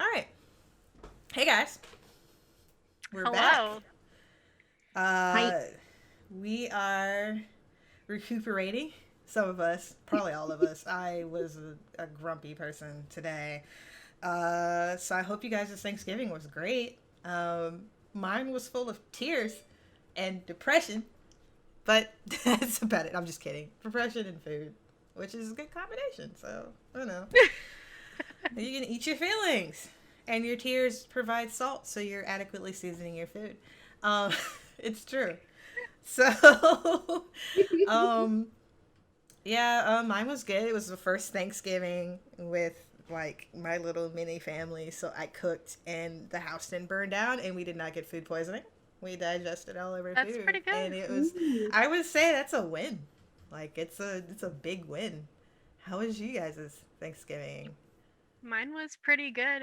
All right. Hey guys, we're back. Hello. Uh, Hi. we are recuperating. Some of us, probably all of us. I was a grumpy person today. So I hope you guys' Thanksgiving was great. Mine was full of tears and depression, but that's about it. I'm just kidding. Depression and food, which is a good combination. So I don't know. You can eat your feelings, and your tears provide salt, so you're adequately seasoning your food. Um, it's true. So, um, yeah, mine was good. It was the first Thanksgiving with like my little mini family, so I cooked, and the house didn't burn down, and we did not get food poisoning. We digested all of our That's food, pretty good. and it was. Ooh. I would say that's a win. Like it's a big win. How was you guys' Thanksgiving? Mine was pretty good.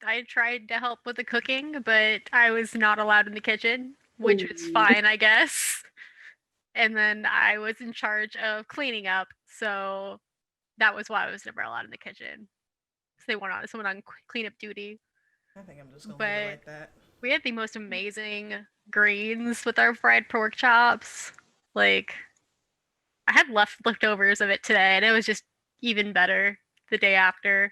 I tried to help with the cooking, but I was not allowed in the kitchen, which was Ooh. fine, I guess. And then I was in charge of cleaning up, so that was why I was never allowed in the kitchen. So they wanted someone on cleanup duty. I think I'm just gonna leave it But like that. we had the most amazing greens with our fried pork chops. Like I had leftovers of it today, and it was just even better the day after.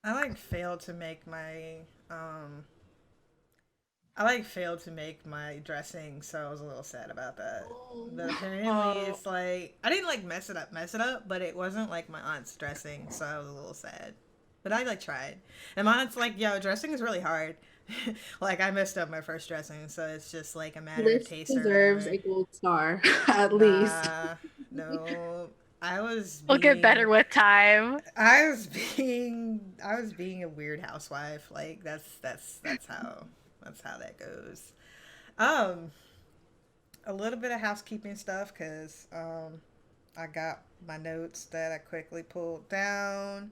I like failed to make my um I like failed to make my dressing, so I was a little sad about that. But Oh. apparently Oh, it's like I didn't like mess it up, but it wasn't like my aunt's dressing, so I was a little sad. But I like tried. And my aunt's like, yo, dressing is really hard. Like I messed up my first dressing, so it's just like a matter of Bliss taste or deserves whatever. a gold star, at least. Nah, no. I was we'll get better being with time. I was being a weird housewife. Like that's how that goes. Um, a little bit of housekeeping stuff because I got my notes that I quickly pulled down.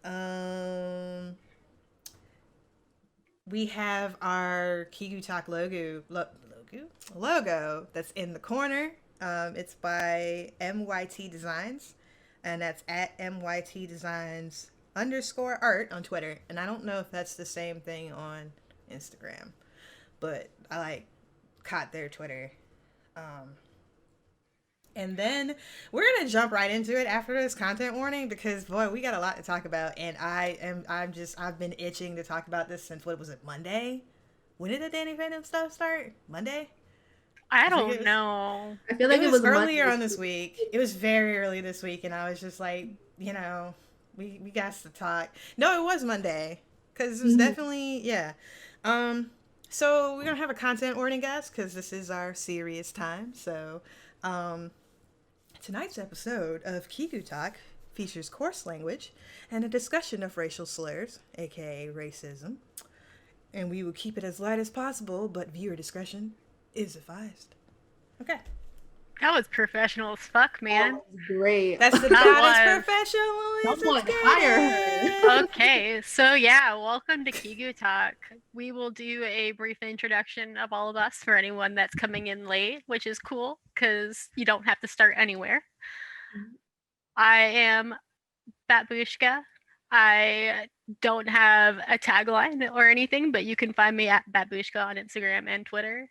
Um, we have our Kigu Talk logo that's in the corner. It's by MYT Designs, and that's at MYT Designs underscore art on Twitter. And I don't know if that's the same thing on Instagram, but I like caught their Twitter. Um, and then we're gonna jump right into it after this content warning because boy, we got a lot to talk about, and I've been itching to talk about this since what was it Monday? When did the Danny Phantom stuff start? Monday? I I think don't know. I feel it like it was was earlier Monday. on this week. It was very early this week, and I was just like, we got to talk. No, it was Monday because it was Mhm. definitely yeah. Um, so we're gonna have a content warning, guys, because this is our serious time. So, um, tonight's episode of Kigu Talk features coarse language and a discussion of racial slurs, aka racism. And we will keep it as light as possible, but viewer discretion is advised. Okay. That was professional as fuck, That man. was great. That's That about as was. professional as it's Someone hire her. getting. Okay, so yeah, welcome to Kigu Talk. We will do a brief introduction of all of us for anyone that's coming in late, which is cool because you don't have to start anywhere. I am Batbushka. I don't have a tagline or anything, but you can find me at Batbushka on Instagram and Twitter.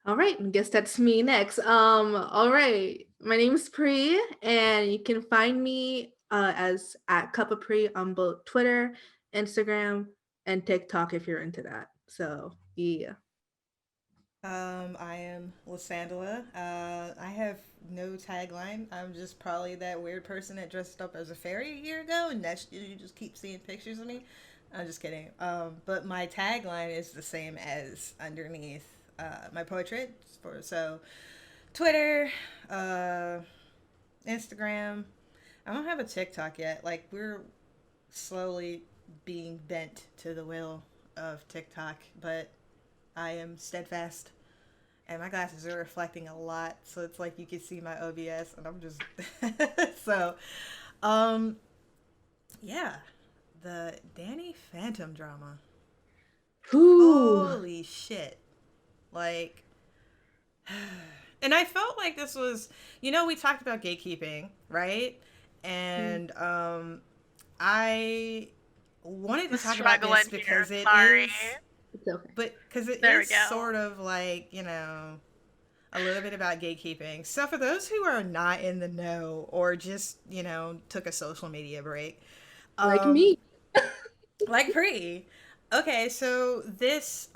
All right, I guess that's me next. All right. My name is Pri, and you can find me as at Cup of Pri on both Twitter, Instagram, and TikTok if you're into that. So yeah. I am Lysandra. I have no tagline. I'm just probably that weird person that dressed up as a fairy a year ago, and that's you just keep seeing pictures of me. I'm just kidding. But my tagline is the same as underneath my portrait. So Twitter, uh, Instagram. I don't have a TikTok yet. Like we're slowly being bent to the will of TikTok, but I am steadfast and my glasses are reflecting a lot, so it's like you can see my OBS, and I'm just so, um, yeah, the Danny Phantom drama. Whew. Holy shit! Like, and I felt like this was, we talked about gatekeeping, right? And I wanted to I'm talk about this struggling here. because it Sorry. is, It's okay. but because it There we is go. sort of like, a little bit about gatekeeping. So for those who are not in the know or just, took a social media break, Like um, me. like Pre. Okay, so this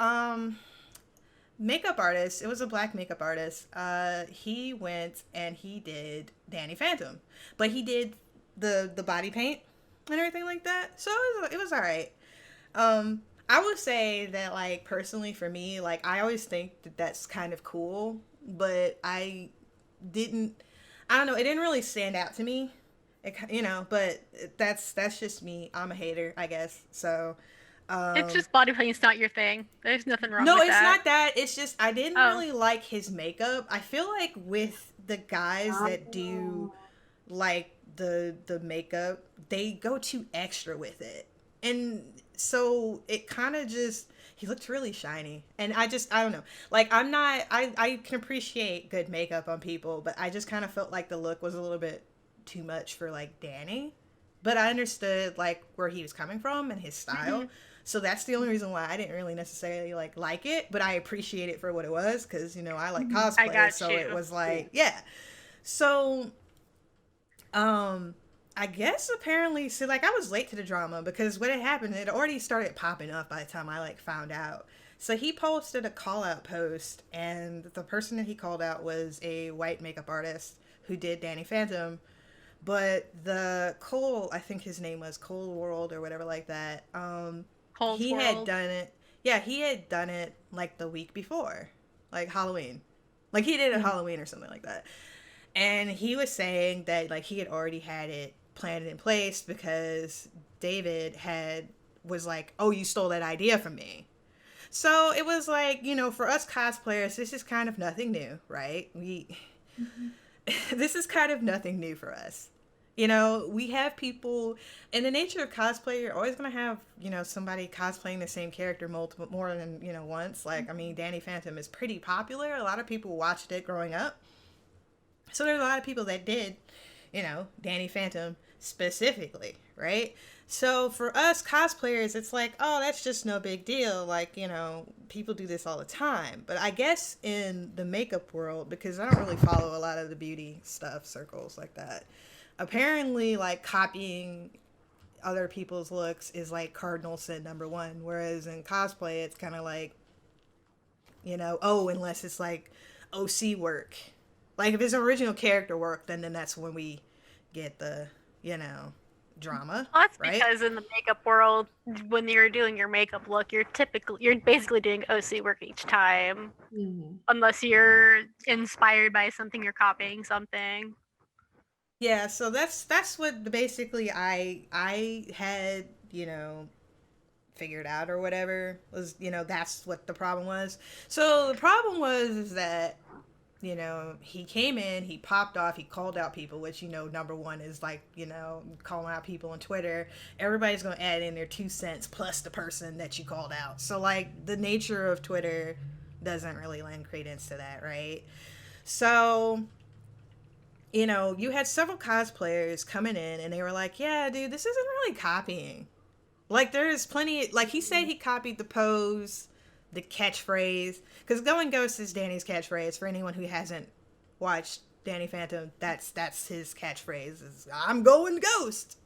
makeup artist, it was a black makeup artist. He went and he did Danny Phantom, but he did the body paint and everything like that. So it was all right. I would say that, like, personally for me, like, I always think that that's kind of cool, but didn't I don't know, it didn't really stand out to me. But that's just me. I'm a hater, I guess. So, It's um just body paint's not your thing. There's nothing wrong no, with it's that. not that. It's just I didn't Oh, really like his makeup. I feel like with the guys that do Oh. like the makeup, they go too extra with it. And so it kind of just he looked really shiny. And I don't know. Like I can appreciate good makeup on people, but I just kind of felt like the look was a little bit too much for like Danny. But I understood like where he was coming from and his style. mhm. So that's the only reason why I didn't really necessarily like it, but I appreciate it for what it was because I like I cosplay, got so it you. was Yeah. like yeah. So um I guess apparently, so like I was late to the drama because what had happened, it already started popping up by the time I like found out. So he posted a call out post, and the person that he called out was a white makeup artist who did Danny Phantom. But the Cole, I think his name was Cole World or whatever like that. Cole's He had World. done it. Yeah, he had done it like the week before, like Halloween. Like he did it Mhm. Halloween or something like that. And he was saying that like he had already had it planned in place because David had was like, "Oh, you stole that idea from me." So it was like, for us cosplayers, this is kind of nothing new, right? We Mhm. this is kind of nothing new for us. We have people in the nature of cosplay, you're always going to have, somebody cosplaying the same character multiple more than, once. Like, I mean, Danny Phantom is pretty popular. A lot of people watched it growing up. So there's a lot of people that did, Danny Phantom specifically, right? So for us cosplayers, it's like, oh, that's just no big deal. Like, people do this all the time. But I guess in the makeup world, because I don't really follow a lot of the beauty stuff, circles like that, apparently, like, copying other people's looks is like cardinal sin number one. Whereas in cosplay, it's kind of like, unless it's like OC work. Like if it's original character work, then that's when we get the, you know, drama, Well, that's right? because in the makeup world, when you're doing your makeup look, you're basically doing OC work each time, Mhm. unless you're inspired by something, you're copying something. Yeah, so that's what basically I had, figured out or whatever was, that's what the problem was. So the problem was is that he came in, he popped off, he called out people, which, number one is like, calling out people on Twitter. Everybody's going to add in their 2 cents plus the person that you called out. So, like, the nature of Twitter doesn't really lend credence to that, right? So, you had several cosplayers coming in and they were like, yeah, dude, this isn't really copying. Like, there's plenty, like, he said he copied the pose, the catchphrase, because Going Ghost is Danny's catchphrase. For anyone who hasn't watched Danny Phantom, that's his catchphrase, is I'm going ghost,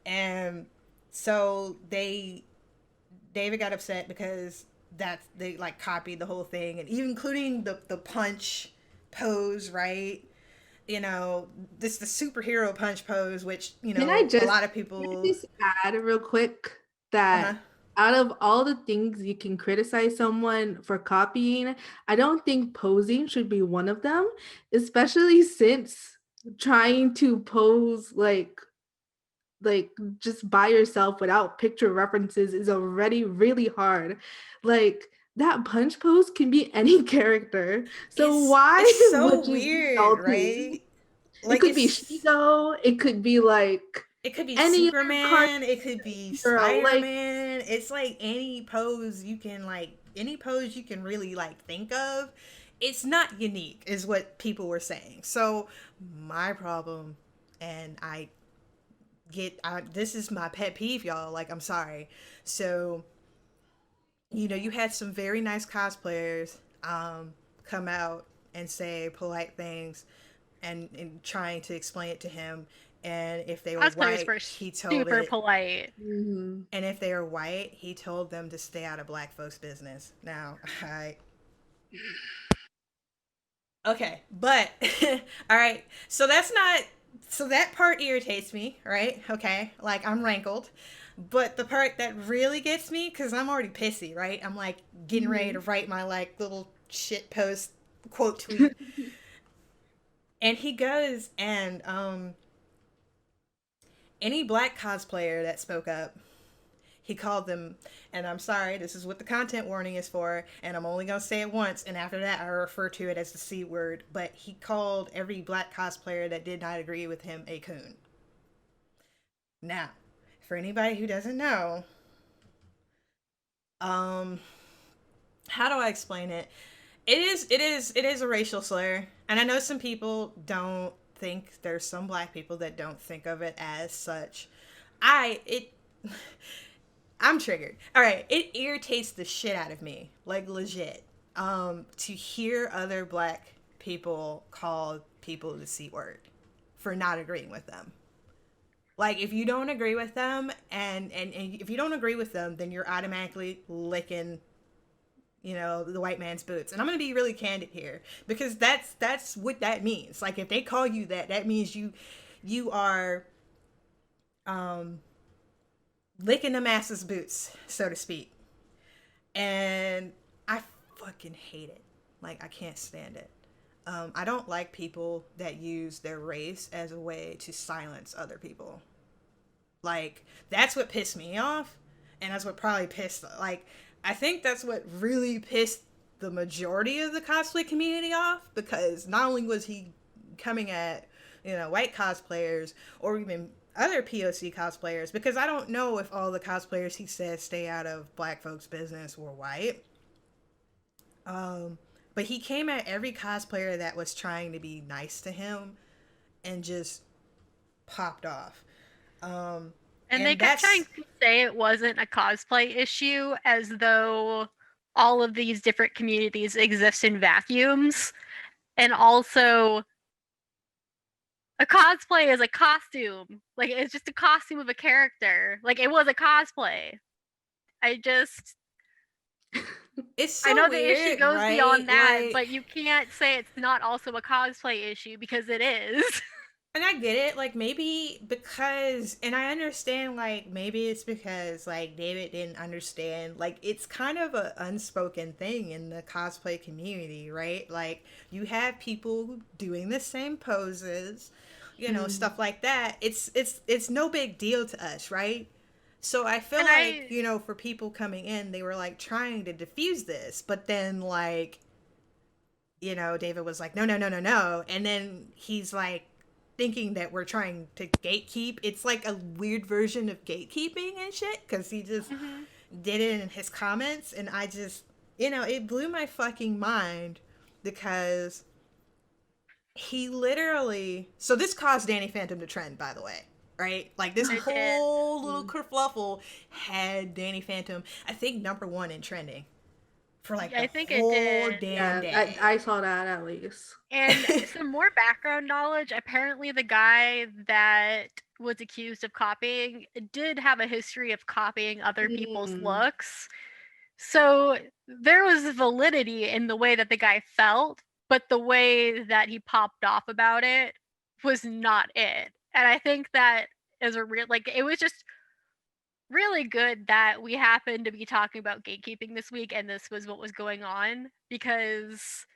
And so David got upset because they, like, copied the whole thing, and even including the punch pose, right? This the superhero punch pose, which Can I a just lot of can I people. just add real quick Uh-huh. that out of all the things you can criticize someone for copying, I don't think posing should be one of them, especially since trying to pose like just by yourself without picture references is already really hard. Like that punch pose can be any character. So why It's so would you weird, insult it? right? It Like could be it's Shigo, it could be like it could be any other cartoon Superman, it could be hero. Like, Spider-Man. It's like any pose you can really like think of. It's not unique is what people were saying. So my problem, and this is my pet peeve, y'all. Like, I'm sorry. So, you had some very nice cosplayers come out and say polite things and trying to explain it to him. And if they were Cosplayers white, were he told super it. polite. Mm-hmm. And if they were white, he told them to stay out of black folks' business. Now, I. Okay, but all right. So that's not. So that part irritates me, right? Okay, like I'm rankled. But the part that really gets me, because I'm already pissy, right? I'm like getting ready to write my like little shit post quote tweet, and he goes and any black cosplayer that spoke up, he called them, and I'm sorry, this is what the content warning is for, and I'm only going to say it once, and after that I refer to it as the C word, but he called every black cosplayer that did not agree with him a coon. Now, for anybody who doesn't know, um, how do I explain it? It is a racial slur, and I know some people don't think, there's some black people that don't think of it as such. I it I'm triggered. All right, it irritates the shit out of me, like legit. To hear other black people call people the C word for not agreeing with them. Like if you don't agree with them, and if you don't agree with them, then you're automatically licking, the white man's boots. And I'm gonna be really candid here because that's what that means. Like if they call you that, that means you are um licking the masses boots, so to speak. And I fucking hate it. Like I can't stand it. I don't like people that use their race as a way to silence other people. Like that's what pissed me off, and that's what probably pissed. Like I think that's what really pissed the majority of the cosplay community off, because not only was he coming at white cosplayers or even other POC cosplayers, because I don't know if all the cosplayers he said stay out of black folks' business were white. Um, but he came at every cosplayer that was trying to be nice to him and just popped off. Um, And they and kept trying that's to say it wasn't a cosplay issue, as though all of these different communities exist in vacuums. And also, a cosplay is a costume. Like, it's just a costume of a character. Like, it was a cosplay. I just. it's I so know the issue weird, goes right? beyond that, Like, but you can't say it's not also a cosplay issue because it is. and I get it, like maybe because, and I understand, like maybe it's because like David didn't understand, like it's kind of a unspoken thing in the cosplay community, right? Like you have people doing the same poses, stuff like that. It's no big deal to us, right? So I feel And like, I. for people coming in, they were like trying to diffuse this, but then like, David was like, no, no, no, no, no. And then he's like thinking that we're trying to gatekeep. It's like a weird version of gatekeeping and shit, because he just Mhm. did it in his comments. And I just, it blew my fucking mind because he literally. So this caused Danny Phantom to trend, by the way. Right? Like this It did. whole little kerfluffle had Danny Phantom, I think, number one in trending for like the I think it whole did. damn Yeah, day. I saw that at least. And some more background knowledge, apparently the guy that was accused of copying did have a history of copying other people's Mm. looks. So there was validity in the way that the guy felt, but the way that he popped off about it was not it. And I think that is a real, like, it was just really good that we happened to be talking about gatekeeping this week and this was what was going on, because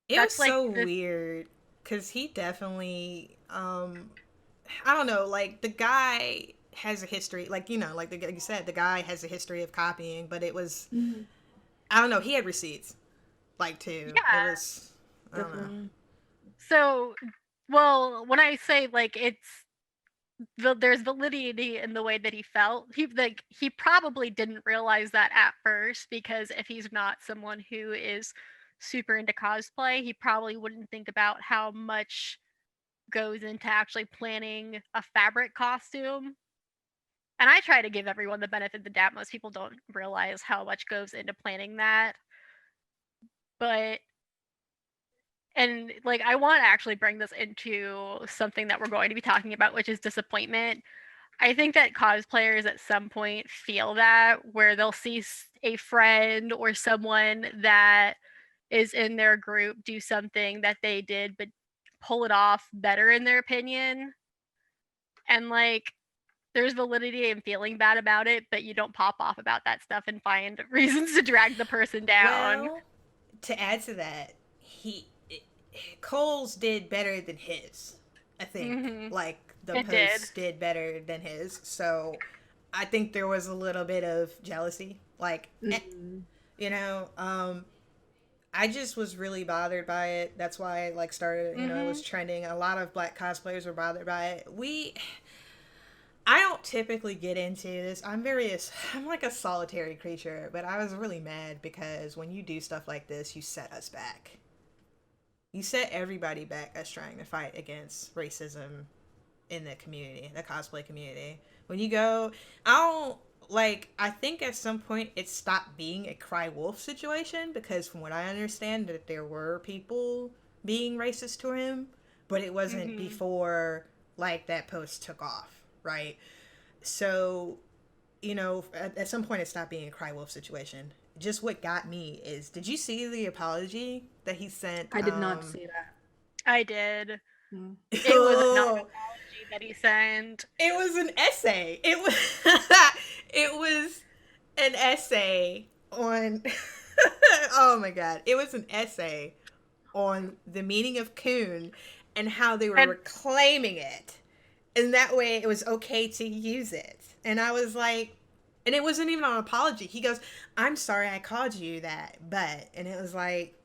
It was that's like so the. weird because he definitely, I don't know, like the guy has a history, like like you said, the guy has a history of copying, but it was, Mhm. I don't know, he had receipts, like too. It Yeah. was, I don't know. Definitely. So, well, when I say like there's validity in the way that he felt. He probably didn't realize that at first, because if he's not someone who is super into cosplay, he probably wouldn't think about how much goes into actually planning a fabric costume. And I try to give everyone the benefit of the doubt. Most people don't realize how much goes into planning that. But, and like, I want to actually bring this into something that we're going to be talking about, which is disappointment. I think that cosplayers at some point feel that, where they'll see a friend or someone that is in their group do something that they did, but pull it off better in their opinion. And like, there's validity in feeling bad about it, but you don't pop off about that stuff and find reasons to drag the person down. Well, to add to that, Cole's did better than his. I think like the post did better than his, so I think there was a little bit of jealousy. Like, you know, I just was really bothered by it. That's why I like started. You know, it was trending. A lot of Black cosplayers were bothered by it. I don't typically get into this. I'm like a solitary creature, but I was really mad because when you do stuff like this, you set us back. You set everybody back as trying to fight against racism in the community, the cosplay community. When you go, I think at some point it stopped being a cry wolf situation, because from what I understand that there were people being racist to him, but it wasn't before like that post took off, right? So, you know, at some point it stopped being a cry wolf situation. Just what got me is, did you see the apology that he sent? I did not see that. I did. It was not an apology that he sent. It was an essay. It was an essay on oh my god. It was an essay on the meaning of coon and how they were reclaiming it. And that way it was okay to use it. And I was like, and it wasn't even an apology. He goes, "I'm sorry I called you that, but," and it was like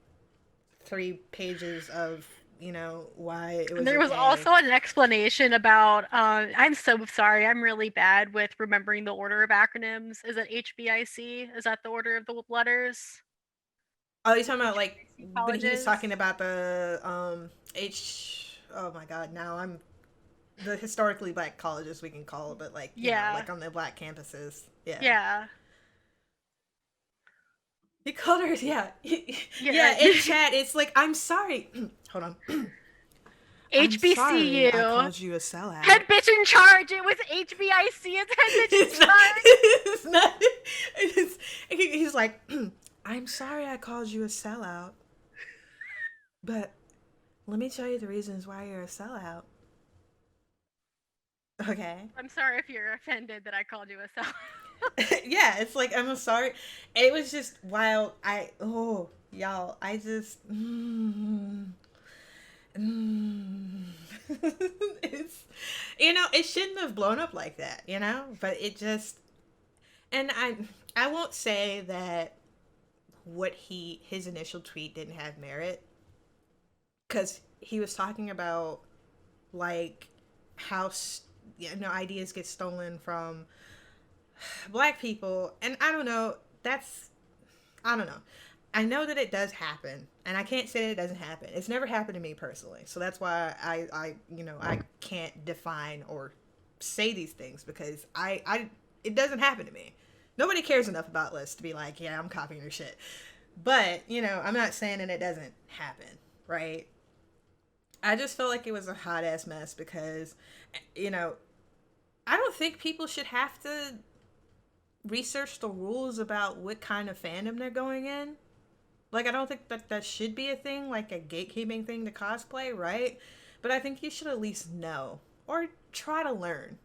3 pages of, you know, why it was. There was also an explanation about, I'm so sorry, I'm really bad with remembering the order of acronyms. Is it HBIC? Is that the order of the letters? Oh, you're talking about like when he was talking about the oh my god, now I'm the historically Black colleges we can call it, but like, you know, like on the Black campuses. Yeah. He called her, yeah, in chat, it's like, "I'm sorry." Hold on. HBCU. Sorry, I called you a sellout. Head bitch in charge. It was HBIC. It's head bitch in charge. It's not. He's like, "I'm sorry I called you a sellout, but let me tell you the reasons why you're a sellout." Okay. I'm sorry if you're offended that I called you a sellout. Yeah, it's like, I'm sorry. It was just wild. Y'all, I just it's, you know, it shouldn't have blown up like that, you know, but it just, and I won't say that his initial tweet didn't have merit, because he was talking about like how, you know, ideas get stolen from Black people, and I don't know, I don't know. I know that it does happen, and I can't say that it doesn't happen. It's never happened to me personally, so that's why I you know, I can't define or say these things, because it doesn't happen to me. Nobody cares enough about lists to be like, yeah, I'm copying your shit. But, you know, I'm not saying that it doesn't happen, right? I just felt like it was a hot ass mess, because, you know, I don't think people should have to research the rules about what kind of fandom they're going in. Like, I don't think that should be a thing, like a gatekeeping thing to cosplay, right? But I think you should at least know, or try to learn.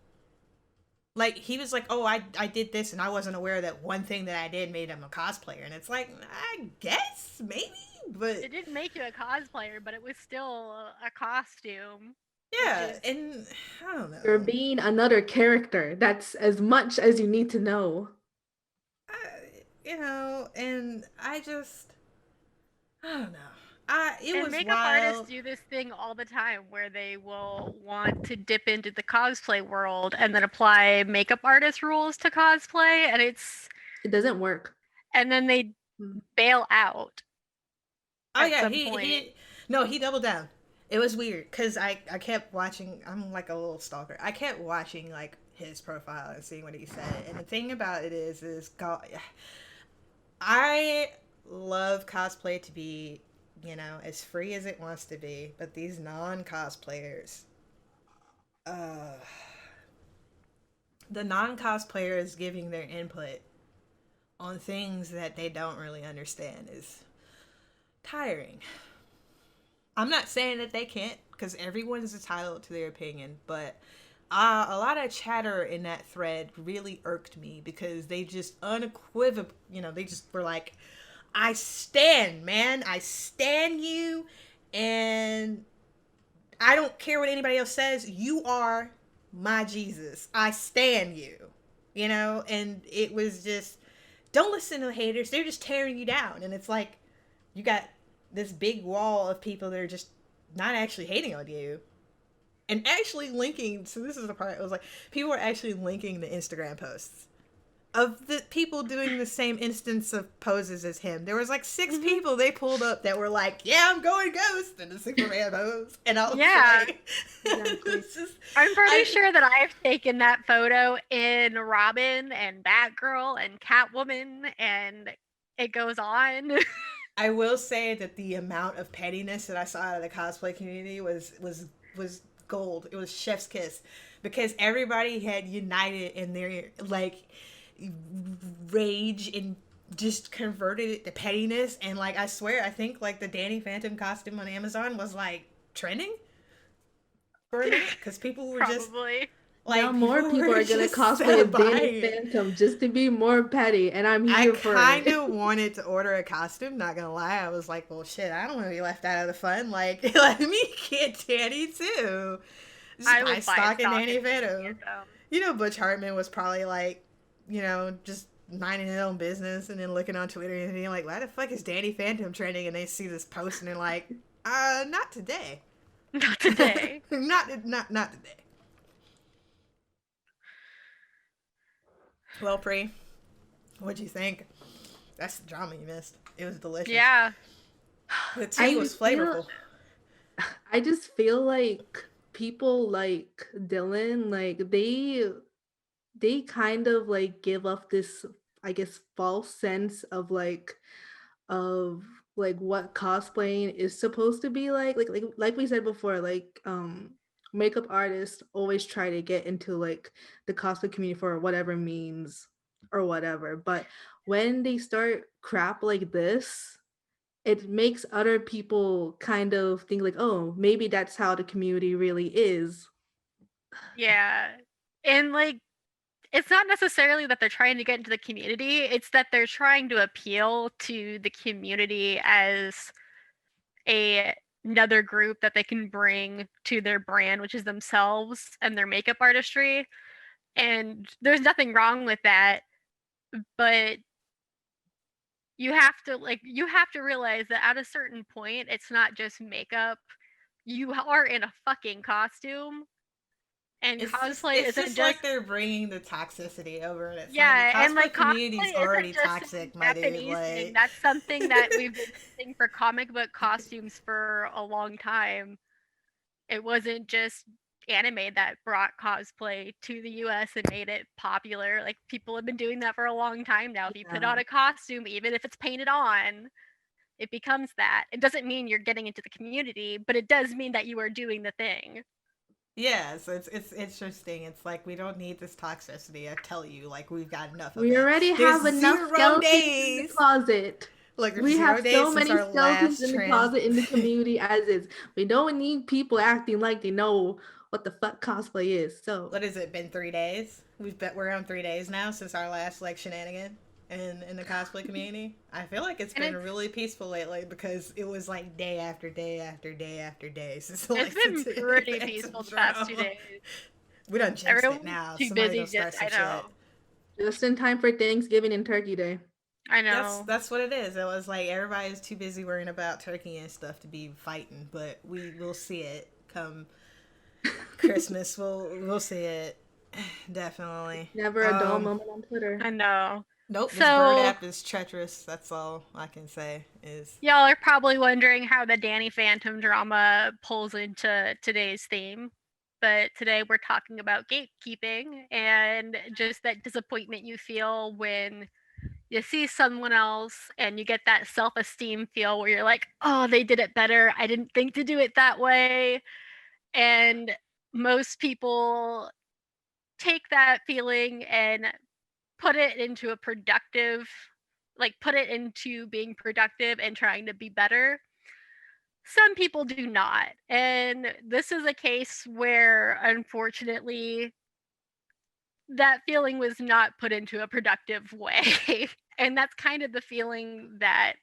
Like, he was like, "Oh, I did this, and I wasn't aware that one thing that I did made him a cosplayer." And it's like, I guess, maybe, but... It didn't make you a cosplayer, but it was still a costume. Yeah, and I don't know. You're being another character. That's as much as you need to know. You know, and I don't know. It was makeup wild. artists do this thing all the time, where they will want to dip into the cosplay world and then apply makeup artist rules to cosplay, and it doesn't work. And then they bail out. Oh yeah, he doubled down. It was weird because I kept watching. I'm like a little stalker. I kept watching like his profile and seeing what he said. And the thing about it is God, I love cosplay to be, as free as it wants to be. But these non-cosplayers, uh, the non-cosplayers giving their input on things that they don't really understand is tiring. I'm not saying that they can't, because everyone is entitled to their opinion, but a lot of chatter in that thread really irked me because they just unequivocal, they just were like, I stand, man. I stand you, and I don't care what anybody else says. You are my Jesus. I stand you, and it was just, don't listen to the haters. They're just tearing you down. And it's like, you got this big wall of people that are just not actually hating on you and actually linking. So this is the part. It was like people were actually linking the Instagram posts of the people doing the same instance of poses as him. There was like 6 people they pulled up that were like, yeah, I'm going ghost in the Superman pose. And I was like, exactly. I'm pretty sure that I've taken that photo in Robin and Batgirl and Catwoman, and it goes on. I will say that the amount of pettiness that I saw out of the cosplay community was gold. It was chef's kiss because everybody had united in their like rage and just converted it to pettiness. And like, I swear, I think like the Danny Phantom costume on Amazon was like trending for a minute because people were just like, now more people are gonna cosplay as Danny Phantom just to be more petty, and I'm here for it. I kind of wanted to order a costume, not gonna lie. I was like, well, shit, I don't want to be left out of the fun. Like, let me get Danny too. Just I buy would stock in Danny Phantom. Butch Hartman was probably like, just minding his own business and then looking on Twitter and being like, why the fuck is Danny Phantom trending? And they see this post and they're like, not today. Not today. not today. Well, Pri, what'd you think? That's the drama you missed. It was delicious. Yeah. The tea was flavorful. I just feel like people like Dylan, like they kind of like give off this, I guess, false sense of of what cosplaying is supposed to be like we said before, makeup artists always try to get into like the cosplay community for whatever means or whatever, but when they start crap like this, it makes other people kind of think like, oh, maybe that's how the community really is. Yeah. And like, it's not necessarily that they're trying to get into the community, it's that they're trying to appeal to the community as another group that they can bring to their brand, which is themselves and their makeup artistry. And there's nothing wrong with that, but you have to realize that at a certain point, it's not just makeup. You are in a fucking costume. And cosplay isn't just like they're bringing the toxicity over, and it's and like community's already toxic, my dude. Like, that's something that we've been using for comic book costumes for a long time. It wasn't just anime that brought cosplay to the US and made it popular. Like, people have been doing that for a long time now. If you put on a costume, even if it's painted on, it becomes that. It doesn't mean you're getting into the community, but it does mean that you are doing the thing. Yeah, so it's interesting. It's like, we don't need this toxicity. I tell you, like, we've got enough of it. We already have enough skeletons in the closet. Like, we have so many skeletons in the closet in the community as is. We don't need people acting like they know what the fuck cosplay is. So what has it been, 3 days? We're on 3 days now since our last like shenanigan in the cosplay community. I feel like it's been really peaceful lately because it was like day after day after day after day. So it's been pretty peaceful the past 2 days. We done jinxed it now. Too busy. I know. Just in time for Thanksgiving and Turkey Day. I know. That's what it is. It was like everybody's too busy worrying about turkey and stuff to be fighting, but we will see it come Christmas. We'll see it. Definitely. Never a dull moment on Twitter. I know. Nope, this bird So app is treacherous. That's all I can say is. y'all are probably wondering how the Danny Phantom drama pulls into today's theme. But today we're talking about gatekeeping and just that disappointment you feel when you see someone else and you get that self-esteem feel where you're like, oh, they did it better. I didn't think to do it that way. And most people take that feeling and put it into a productive, like put it into being productive and trying to be better. Some people do not. And this is a case where, unfortunately, that feeling was not put into a productive way. And that's kind of the feeling that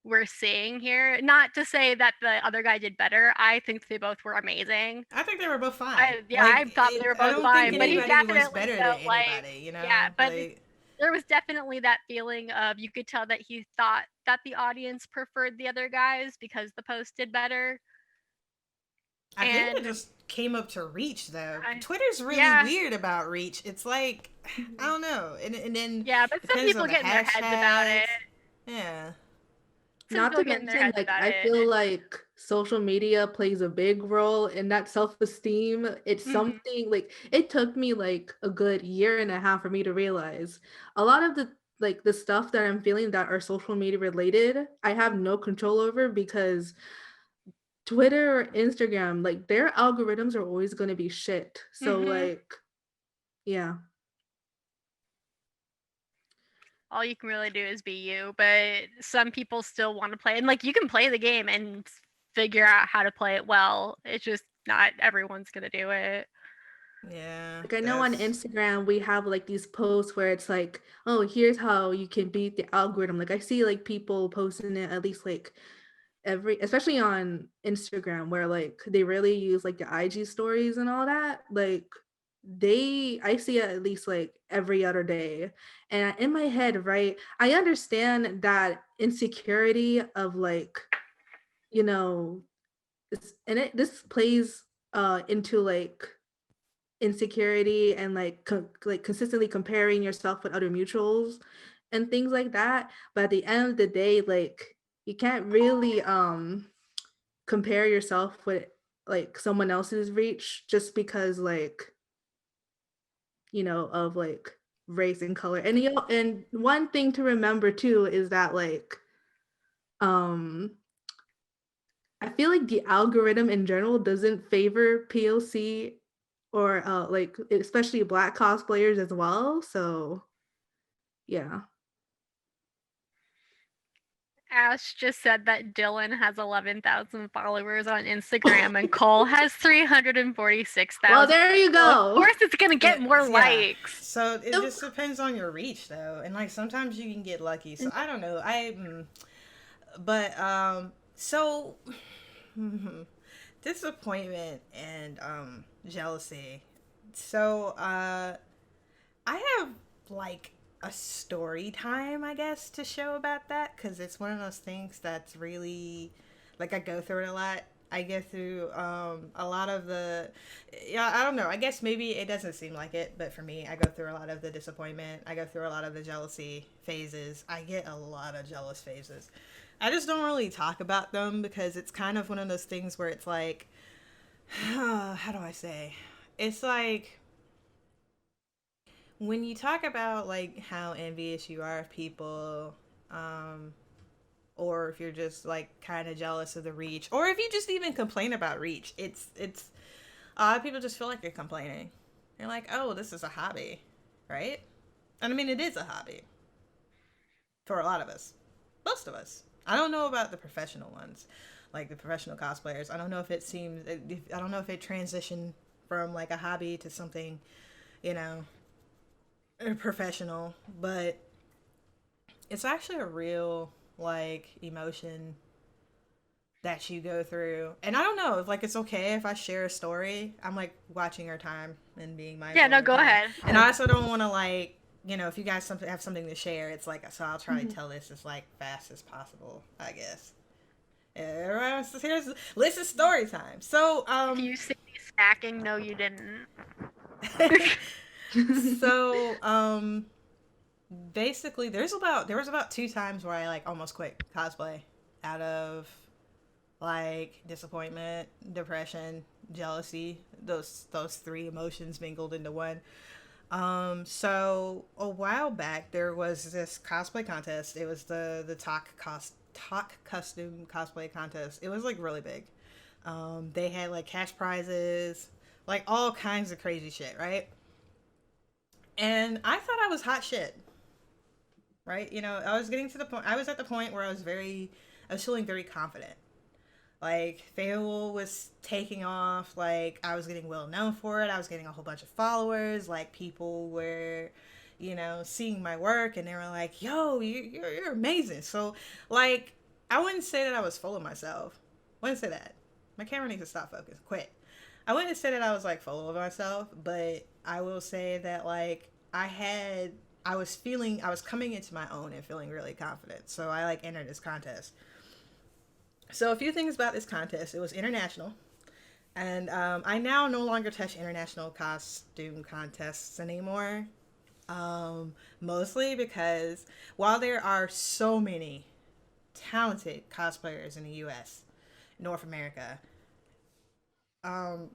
we're seeing here. Not to say that the other guy did better. I think they both were amazing. I think they were both fine. I thought they were I both don't think fine, but he anybody was definitely better than felt like, anybody. You know, yeah, but like there was definitely that feeling of you could tell that he thought that the audience preferred the other guys because the post did better. I think it And just came up to reach though. I, Twitter's really yeah, weird about reach. It's like I don't know, and then yeah, but some depends on people the get in their heads about hashtags. it. Yeah, Some Not people to get in their mention, heads like, about I it. feel like social media plays a big role in that self-esteem. It's Mhm. something like it took me like a good year and a half for me to realize a lot of the stuff that I'm feeling that are social media related, I have no control over because Twitter or Instagram, like their algorithms are always going to be shit. So Mhm. like, yeah. All you can really do is be you, but some people still want to play, and like you can play the game and figure out how to play it well. It's just not everyone's gonna do it. yeah. Like I know on That's Instagram we have like these posts where it's like, oh, here's how you can beat the algorithm. Like I see like people posting it at least like every, especially on Instagram where like they really use like the IG stories and all that. Like I see it at least like every other day. And in my head, right, I understand that insecurity of like, you know, this plays into like insecurity and like like consistently comparing yourself with other mutuals and things like that, but at the end of the day, like you can't really compare yourself with like someone else's reach just because like of like race and color. And and one thing to remember too is that like um I feel like the algorithm in general doesn't favor POC or like especially black cosplayers as well. So yeah. Ash just said that Dylan has 11,000 followers on Instagram and Cole has Well, 346,000. there you Well, of go. course it's gonna get more yeah. likes. So it just depends on your reach though, and like sometimes you can get lucky. So I don't know. But so disappointment and jealousy. So I have like a story time, I guess, to show about that because it's one of those things that's really like I go through it a lot. I go through a lot of the, yeah, I don't know. I guess maybe it doesn't seem like it, but for me, I go through a lot of the disappointment. I go through a lot of the jealousy phases. I get a lot of jealous phases. I just don't really talk about them because it's kind of one of those things where it's like, how do I say? It's like when you talk about like how envious you are of people, um, or if you're just like kind of jealous of the reach, or if you just even complain about reach, it's a lot of people just feel like you're complaining. They're like, oh, this is a hobby, right? And I mean, it is a hobby for a lot of us, most of us. I don't know about the professional ones, like the professional cosplayers. I don't know if it seems, I don't know if it transitioned from like a hobby to something, you know, professional, but it's actually a real like emotion that you go through. And I don't know if like it's okay if I share a story. I'm like watching our time and being Yeah, mindful of no, our go time. ahead. And I also don't want to like, if you guys have something to share, it's like, so I'll try to Mhm. tell this as like fast as possible, I guess. Everyone, so here's list of story time. So If you see me snacking, no, you didn't. so basically there was about 2 times where I like almost quit cosplay out of like disappointment, depression, jealousy, those three emotions mingled into one. So a while back there was this cosplay contest. It was the talk custom cosplay contest. It was like really big. They had like cash prizes, like all kinds of crazy shit, right? And I thought I was hot shit, right? You know, I was getting to the point. I was at the point where I was feeling very confident. Like Fayetteville was taking off. Like I was getting well known for it. I was getting a whole bunch of followers. Like people were, you know, seeing my work and they were like, "Yo, you're amazing." So like I wouldn't say that I was full of myself. I wouldn't say that. My camera needs to stop focus. Quit. I wouldn't say that I was like full of myself, but I will say that like I was coming into my own and feeling really confident. So I like entered this contest. So a few things about this contest. It was international, and I now no longer touch international costume contests anymore. Mostly because while there are so many talented cosplayers in the U.S., North America, um,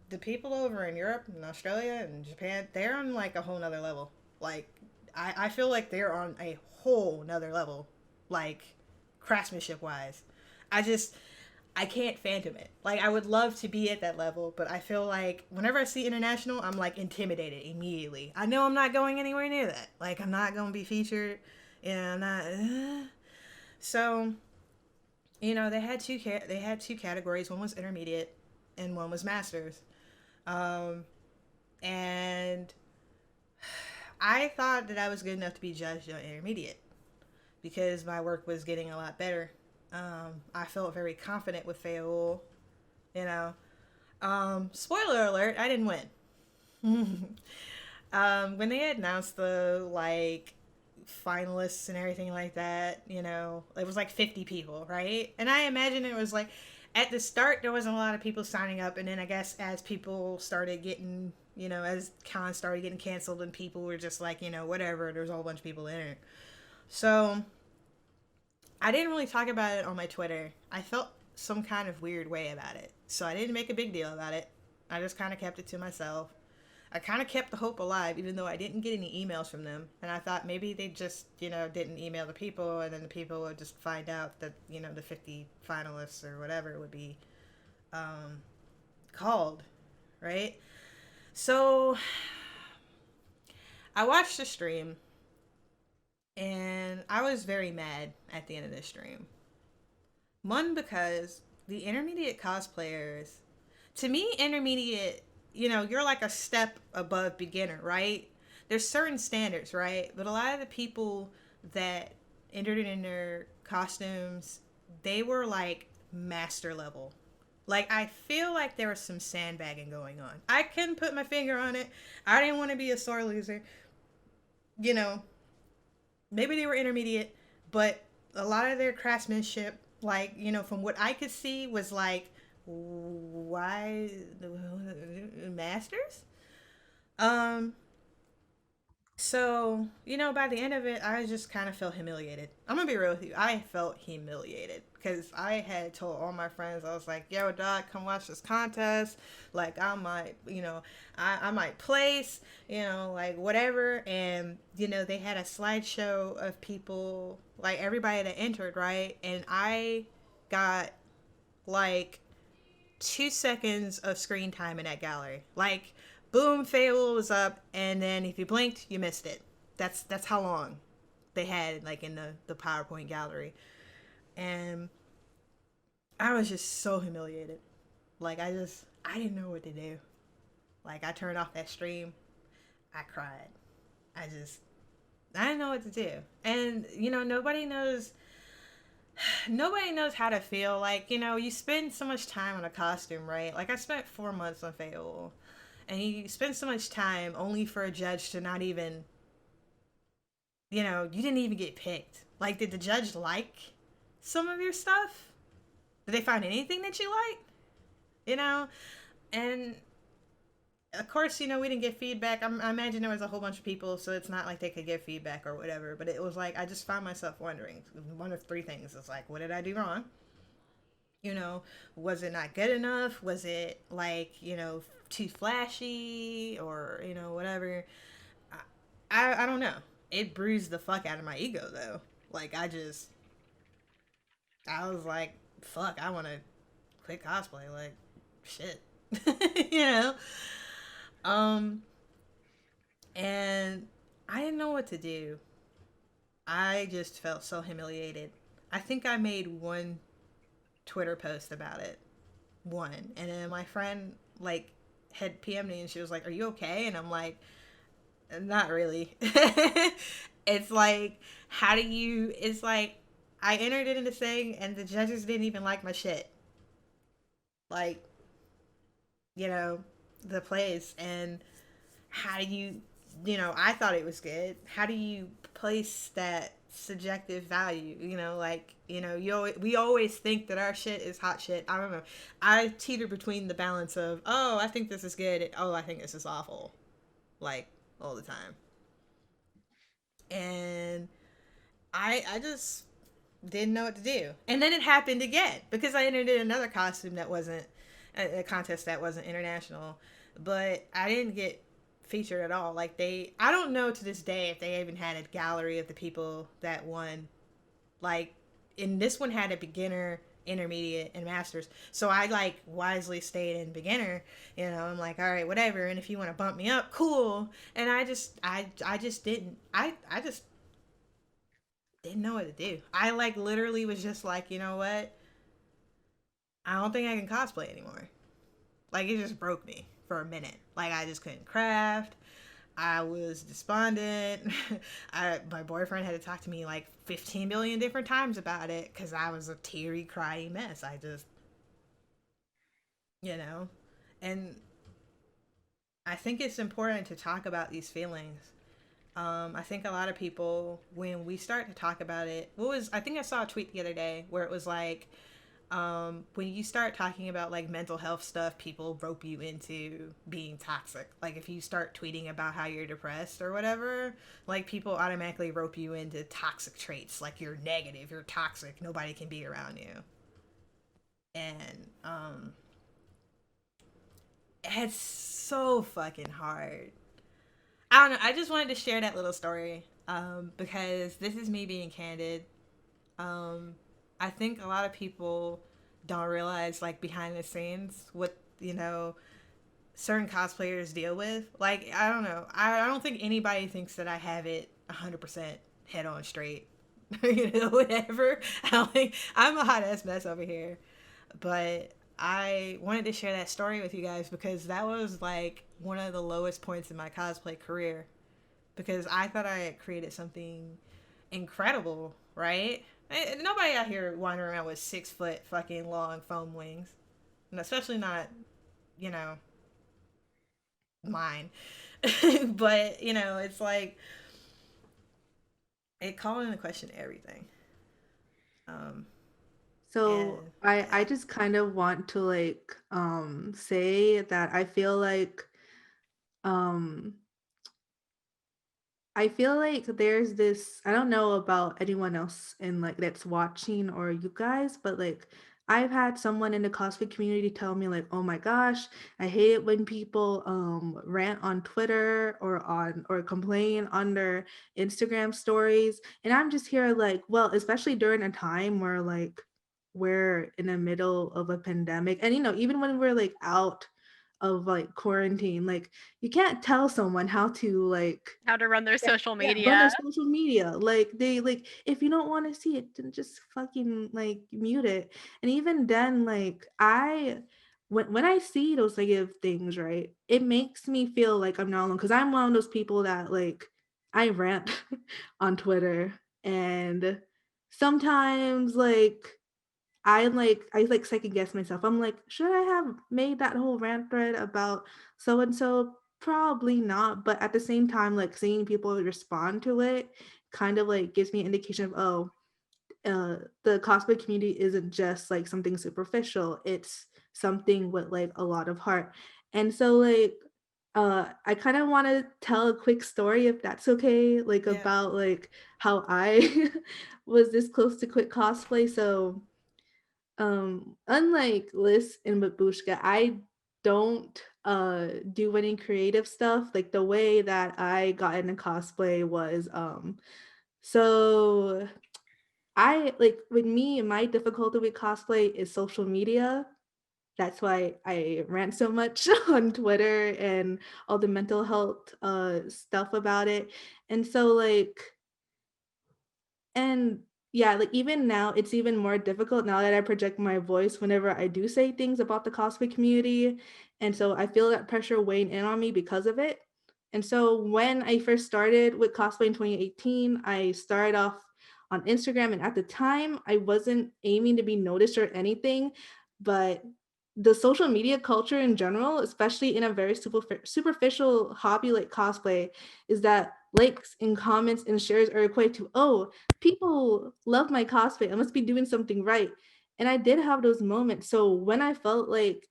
the people over in Europe and Australia and Japan, they're on like a whole nother level. Like, I feel like they're on a whole nother level, like craftsmanship wise. I just, I can't phantom it. Like, I would love to be at that level, but I feel like whenever I see international, I'm like intimidated immediately. I know I'm not going anywhere near that. Like, I'm not going to be featured. You know, I'm not. So, you know, they had two categories. One was intermediate, and one was masters. Um, and I thought that I was good enough to be judged on intermediate because my work was getting a lot better. I felt very confident with Fayetteville, you know. Spoiler alert, I didn't win. When they announced the like finalists and everything like that, you know, it was like 50 people, right? And I imagine it was like at the start there wasn't a lot of people signing up, and then I guess as people started getting, you know, as cons started getting canceled and people were just like, you know, whatever, there's a whole bunch of people in it. So I didn't really talk about it on my Twitter. I felt some kind of weird way about it. So I didn't make a big deal about it. I just kind of kept it to myself. I kind of kept the hope alive, even though I didn't get any emails from them. And I thought maybe they just, you know, didn't email the people, and then the people would just find out that, you know, the 50 finalists or whatever would be called, right? So I watched the stream, and I was very mad at the end of the stream. One, because the intermediate cosplayers, to me, intermediate, you know, you're like a step above beginner, right? There's certain standards, right? But a lot of the people that entered in their costumes, they were like master level. Like, I feel like there was some sandbagging going on. I couldn't put my finger on it. I didn't want to be a sore loser. You know, maybe they were intermediate, but a lot of their craftsmanship, like, you know, from what I could see, was like, why masters? Um, so, you know, by the end of it, I just kind of felt humiliated. I'm gonna be real with you. I felt humiliated because I had told all my friends, I was like, yo, dog, come watch this contest. Like, I might, you know, I might place, you know, like whatever. And, you know, they had a slideshow of people, like everybody that entered, right? And I got like 2 seconds of screen time in that gallery. Like, boom, Fable was up, and then if you blinked, you missed it. That's how long they had like in the PowerPoint gallery. And I was just so humiliated. Like I didn't know what to do. Like I turned off that stream. I cried. I didn't know what to do. And you know, nobody knows how to feel. Like, you know, you spend so much time on a costume, right? Like I spent 4 months on Fable, and you spend so much time only for a judge to not even, you know, you didn't even get picked. Like, did the judge like some of your stuff? Did they find anything that you liked? You know? And of course, we didn't get feedback. I imagine there was a whole bunch of people, so it's not like they could give feedback or whatever. But it was like I just found myself wondering one of three things. It's like, what did I do wrong? You know, was it not good enough? Was it like too flashy or whatever? I don't know. It bruised the fuck out of my ego though. Like I was like, fuck, I want to quit cosplay. Like, shit, you know. Um, and I didn't know what to do. I just felt so humiliated. I think I made one Twitter post about it, one, and then my friend like had PM'd me and she was like, "Are you okay?" And I'm like, "Not really." It's like, how do you? It's like I entered it into saying, and the judges didn't even like my shit. Like, you know, the plays, and how do I thought it was good. How do you place that subjective value? Like, we always think that our shit is hot shit. I don't know. I teeter between the balance of, oh, I think this is good, and, oh, I think this is awful, like, all the time. And I just didn't know what to do. And then it happened again because I entered in another costume that wasn't a contest that wasn't international, but I didn't get featured at all. Like I don't know to this day if they even had a gallery of the people that won. Like, and this one had a beginner, intermediate, and masters. So I like wisely stayed in beginner. I'm like, all right, whatever. And if you want to bump me up, cool. And I just didn't. I just didn't know what to do. I like literally was just like, you know what? I don't think I can cosplay anymore. Like it just broke me for a minute. Like I just couldn't craft. I was despondent. My boyfriend had to talk to me like 15 million different times about it because I was a teary, crying mess. I just, you know, and I think it's important to talk about these feelings. I think a lot of people, when we start to talk about it, I think I saw a tweet the other day where it was like, when you start talking about like mental health stuff, people rope you into being toxic. Like if you start tweeting about how you're depressed or whatever, like people automatically rope you into toxic traits. Like you're negative, you're toxic, nobody can be around you. And it's so fucking hard. I don't know. I just wanted to share that little story because this is me being candid. Um, I think a lot of people don't realize, like, behind the scenes what, certain cosplayers deal with. Like, I don't know. I don't think anybody thinks that I have it 100% head on straight. Whatever. I'm a hot ass mess over here. But I wanted to share that story with you guys because that was like one of the lowest points in my cosplay career. Because I thought I had created something incredible, right? Nobody out here wandering around with 6 foot fucking long foam wings, and especially not, you know, mine. But it's like it called into question everything. Um, So and I yeah, just kind of want to like say that um I feel like there's this, I don't know about anyone else in like that's watching or you guys, but like I've had someone in the cosplay community tell me like, "Oh my gosh, I hate it when people rant on Twitter or complain on their Instagram stories." And I'm just here like, well, especially during a time where like we're in the middle of a pandemic and even when we're like out of like quarantine, like you can't tell someone how to like How to run their yeah, social yeah, run their media. social media. Like they like if you don't want to see it, then just fucking like mute it. And even then, like when I see those negative things, right, it makes me feel like I'm not alone because I'm one of those people that like I rant on Twitter and sometimes I like second guess myself. I'm like, should I have made that whole rant thread about so and so? Probably not. But at the same time, like seeing people respond to it kind of like gives me an indication of, oh, the cosplay community isn't just like something superficial. It's something with like a lot of heart. And so like I kind of want to tell a quick story if that's okay, like Yeah. about like how I was this close to quit cosplay. So, unlike Liz and Babushka, I don't do any creative stuff. Like the way that I got into cosplay was so I like with me, my difficulty with cosplay is social media. That's why I rant so much on Twitter and all the mental health stuff about it. And so like and yeah, like even now it's even more difficult now that I project my voice whenever I do say things about the cosplay community. And so I feel that pressure weighing in on me because of it. And so when I first started with cosplay in 2018, I started off on Instagram, and at the time I wasn't aiming to be noticed or anything, but the social media culture in general, especially in a very superficial hobby like cosplay, is that likes and comments and shares are equated to, oh, people love my cosplay, I must be doing something right. And I did have those moments. So when I felt like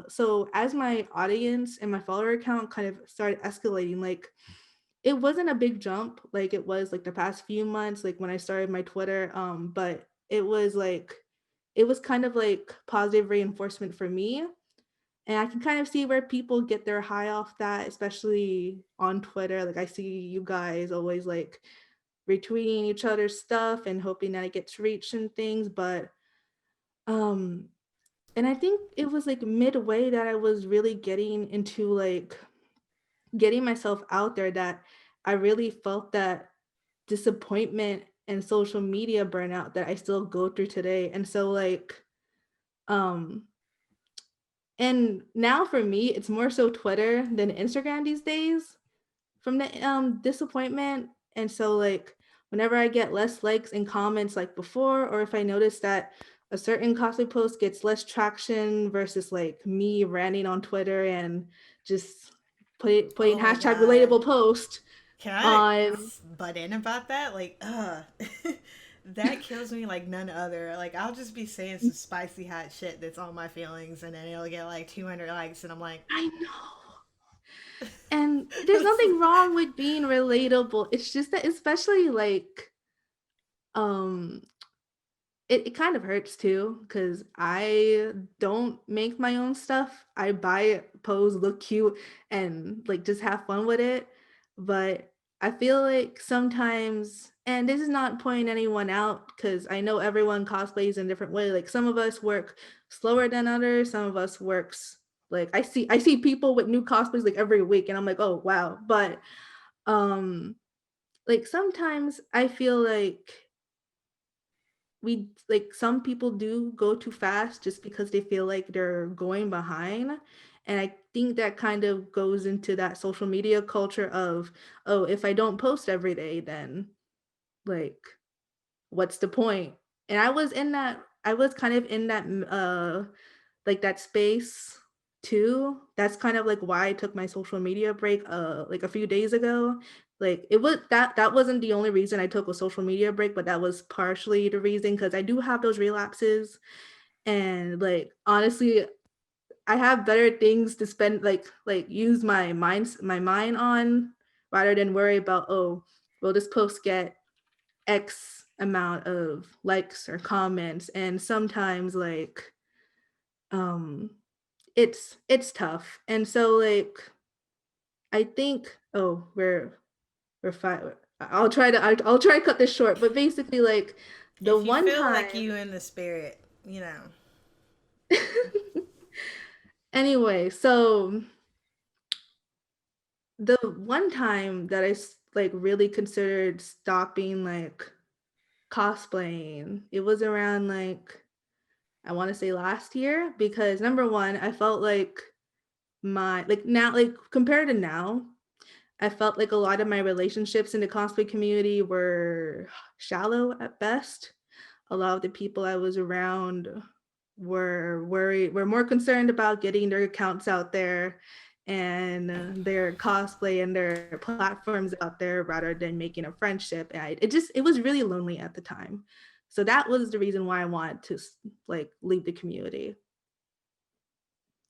so as my audience and my follower count kind of started escalating, like it wasn't a big jump like it was like the past few months, like when I started my Twitter, but it was kind of like positive reinforcement for me. And I can kind of see where people get their high off that, especially on Twitter. Like I see you guys always like retweeting each other's stuff and hoping that it gets reached and things. But um and I think it was like midway that I was really getting into like getting myself out there that I really felt that disappointment and social media burnout that I still go through today. And so like um and now for me it's more so Twitter than Instagram these days from the disappointment. And so like whenever I get less likes and comments like before, or if I notice that a certain cosplay post gets less traction versus like me ranting on Twitter and just putting Oh my hashtag god. relatable post Can I on. butt in about that? Like, that kills me like none other. Like, I'll just be saying some spicy hot shit that's on my feelings, and then it'll get like 200 likes, and I'm like, I know. And there's nothing wrong with being relatable. It's just that especially like um it kind of hurts too because I don't make my own stuff. I buy it, pose, look cute, and like just have fun with it. But I feel like sometimes, and this is not pointing anyone out because I know everyone cosplays in a different way. Like some of us work slower than others. Some of us works like I see people with new cosplays like every week, and I'm like, oh wow. But like sometimes I feel like we like some people do go too fast just because they feel like they're going behind. And I think that kind of goes into that social media culture of, oh, if I don't post every day, then like what's the point? And I was kind of in that like that space too. That's kind of like why I took my social media break like a few days ago. Like it was that wasn't the only reason I took a social media break, but that was partially the reason because I do have those relapses. And like honestly, I have better things to spend like use my mind on rather than worry about, oh, will this post get X amount of likes or comments. And sometimes like um it's tough. And so like I think, oh, we're fine. I'll try to cut this short, but basically like the if you one feel like time you in the spirit, you know. anyway, so the one time that like really considered stopping like cosplaying, it was around like I want to say last year because number one, I felt like my like now like compared to now, I felt like a lot of my relationships in the cosplay community were shallow at best. A lot of the people I was around were more concerned about getting their accounts out there and their cosplay and their platforms out there rather than making a friendship. And it was really lonely at the time. So that was the reason why I wanted to like leave the community.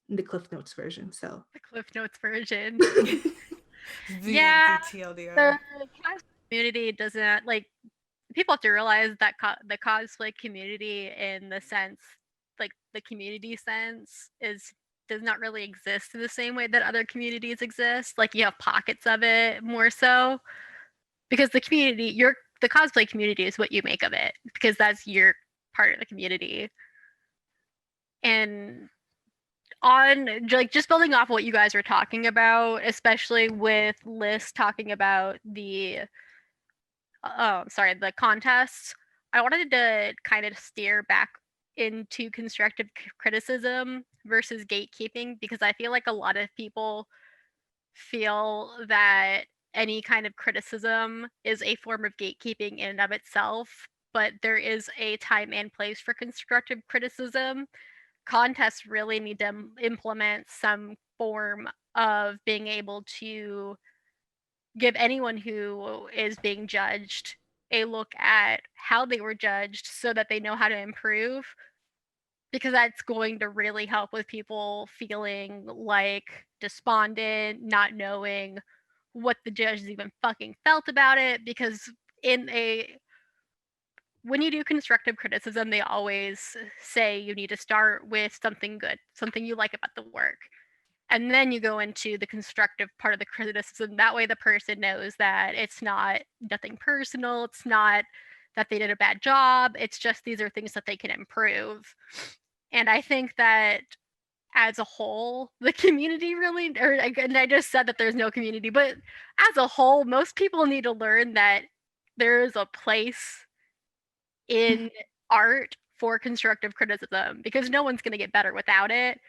the Cliff Notes version. So The Cliff Notes version. the Yeah, TLDR. the cosplay community doesn't like. People have to realize that the cosplay community, in the sense, like the community sense, does not really exist in the same way that other communities exist. Like you have pockets of it more so, because the cosplay community is what you make of it, because that's your part of the community. And on like just building off what you guys were talking about, especially with Liz talking about the the contests, I wanted to kind of steer back into constructive criticism versus gatekeeping, because I feel like a lot of people feel that any kind of criticism is a form of gatekeeping in and of itself, but there is a time and place for constructive criticism. Contests really need to implement some form of being able to give anyone who is being judged a look at how they were judged so that they know how to improve, because that's going to really help with people feeling like despondent, not knowing what the judges even fucking felt about it. Because when you do constructive criticism, they always say you need to start with something good, something you like about the work, and then you go into the constructive part of the criticism. That way the person knows that it's not nothing personal, it's not that they did a bad job, it's just these are things that they can improve. And I think that as a whole, the community really, and I just said that there's no community, but as a whole, most people need to learn that there is a place in art for constructive criticism, because no one's going to get better without it.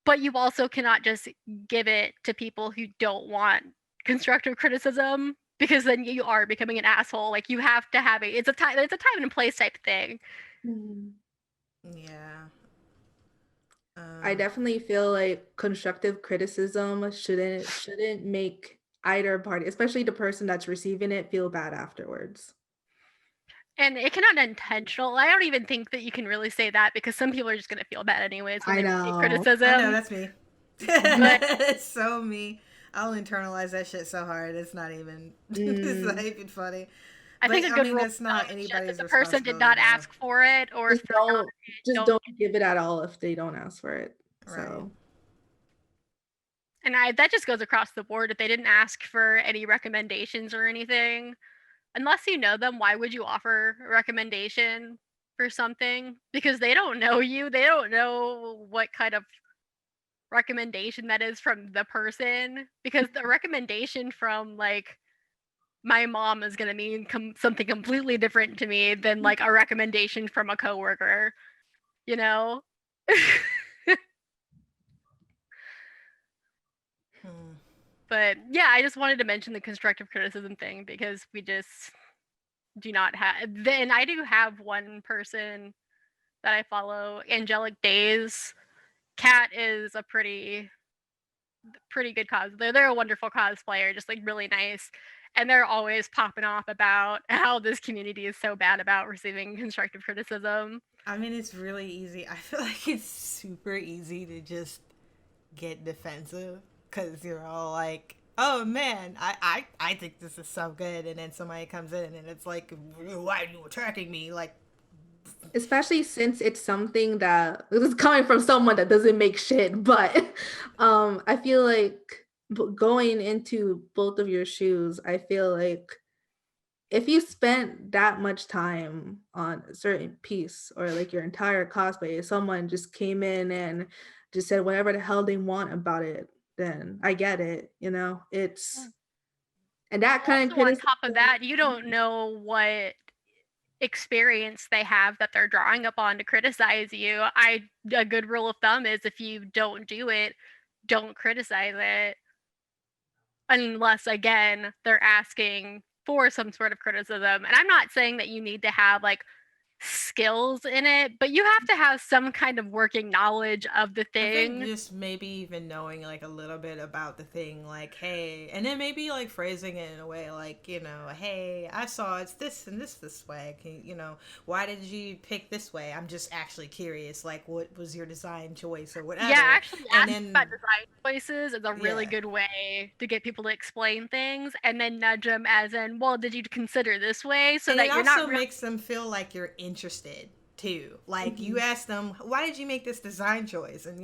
But you also cannot just give it to people who don't want constructive criticism, because then you are becoming an asshole. Like you have to have it's a time and place type thing. Yeah. I definitely feel like constructive criticism shouldn't make either party, especially the person that's receiving it, feel bad afterwards. And it cannot intentional. I don't even think that you can really say that, because some people are just going to feel bad anyways when I they receive know. criticism. I know, that's me. It's so me. I'll internalize that shit so hard. It's not even. It's not even funny. I think a good rule that's not is anybody's if the person did not responsibility, though. ask for it, or if Just don't give it at all if they don't ask for it. Right. So, and that just goes across the board. If they didn't ask for any recommendations or anything, unless you know them, why would you offer a recommendation for something? Because they don't know you. They don't know what kind of recommendation that is from the person. Because the recommendation from like my mom is going to mean something completely different to me than like a recommendation from a coworker, you know? But yeah, I just wanted to mention the constructive criticism thing, because we just do not have. Then I do have one person that I follow, Angelic Days. Kat is a pretty good cosplayer. They're a wonderful cosplayer, just like really nice. And they're always popping off about how this community is so bad about receiving constructive criticism. I mean, it's really easy. I feel like it's super easy to just get defensive, because you're all like, oh man, I think this is so good, and then somebody comes in and it's like, why are you attacking me? Like, especially since it's something that is coming from someone that doesn't make shit, but I feel like going into both of your shoes, I feel like if you spent that much time on a certain piece, or like your entire cosplay, if someone just came in and just said whatever the hell they want about it, then I get it, it's, and that kind of Also, on top of that, you don't know what experience they have that they're drawing upon to criticize you. A good rule of thumb is, if you don't do it, don't criticize it, unless again they're asking for some sort of criticism. And I'm not saying that you need to have like skills in it, but you have to have some kind of working knowledge of the I think thing. just maybe even knowing like a little bit about the thing, like, hey, and then maybe like phrasing it in a way like, hey, I saw it's this and this way. Why did you pick this way? I'm just actually curious, like, what was your design choice or Yeah, whatever. actually And asking about then, design choices is a really yeah. good way to get people to explain things, and then nudge them as in, well, did you consider this way, so And it that you're not also really. makes them feel like you're interested too. Like you Mhm. ask them, why did you make this design choice? And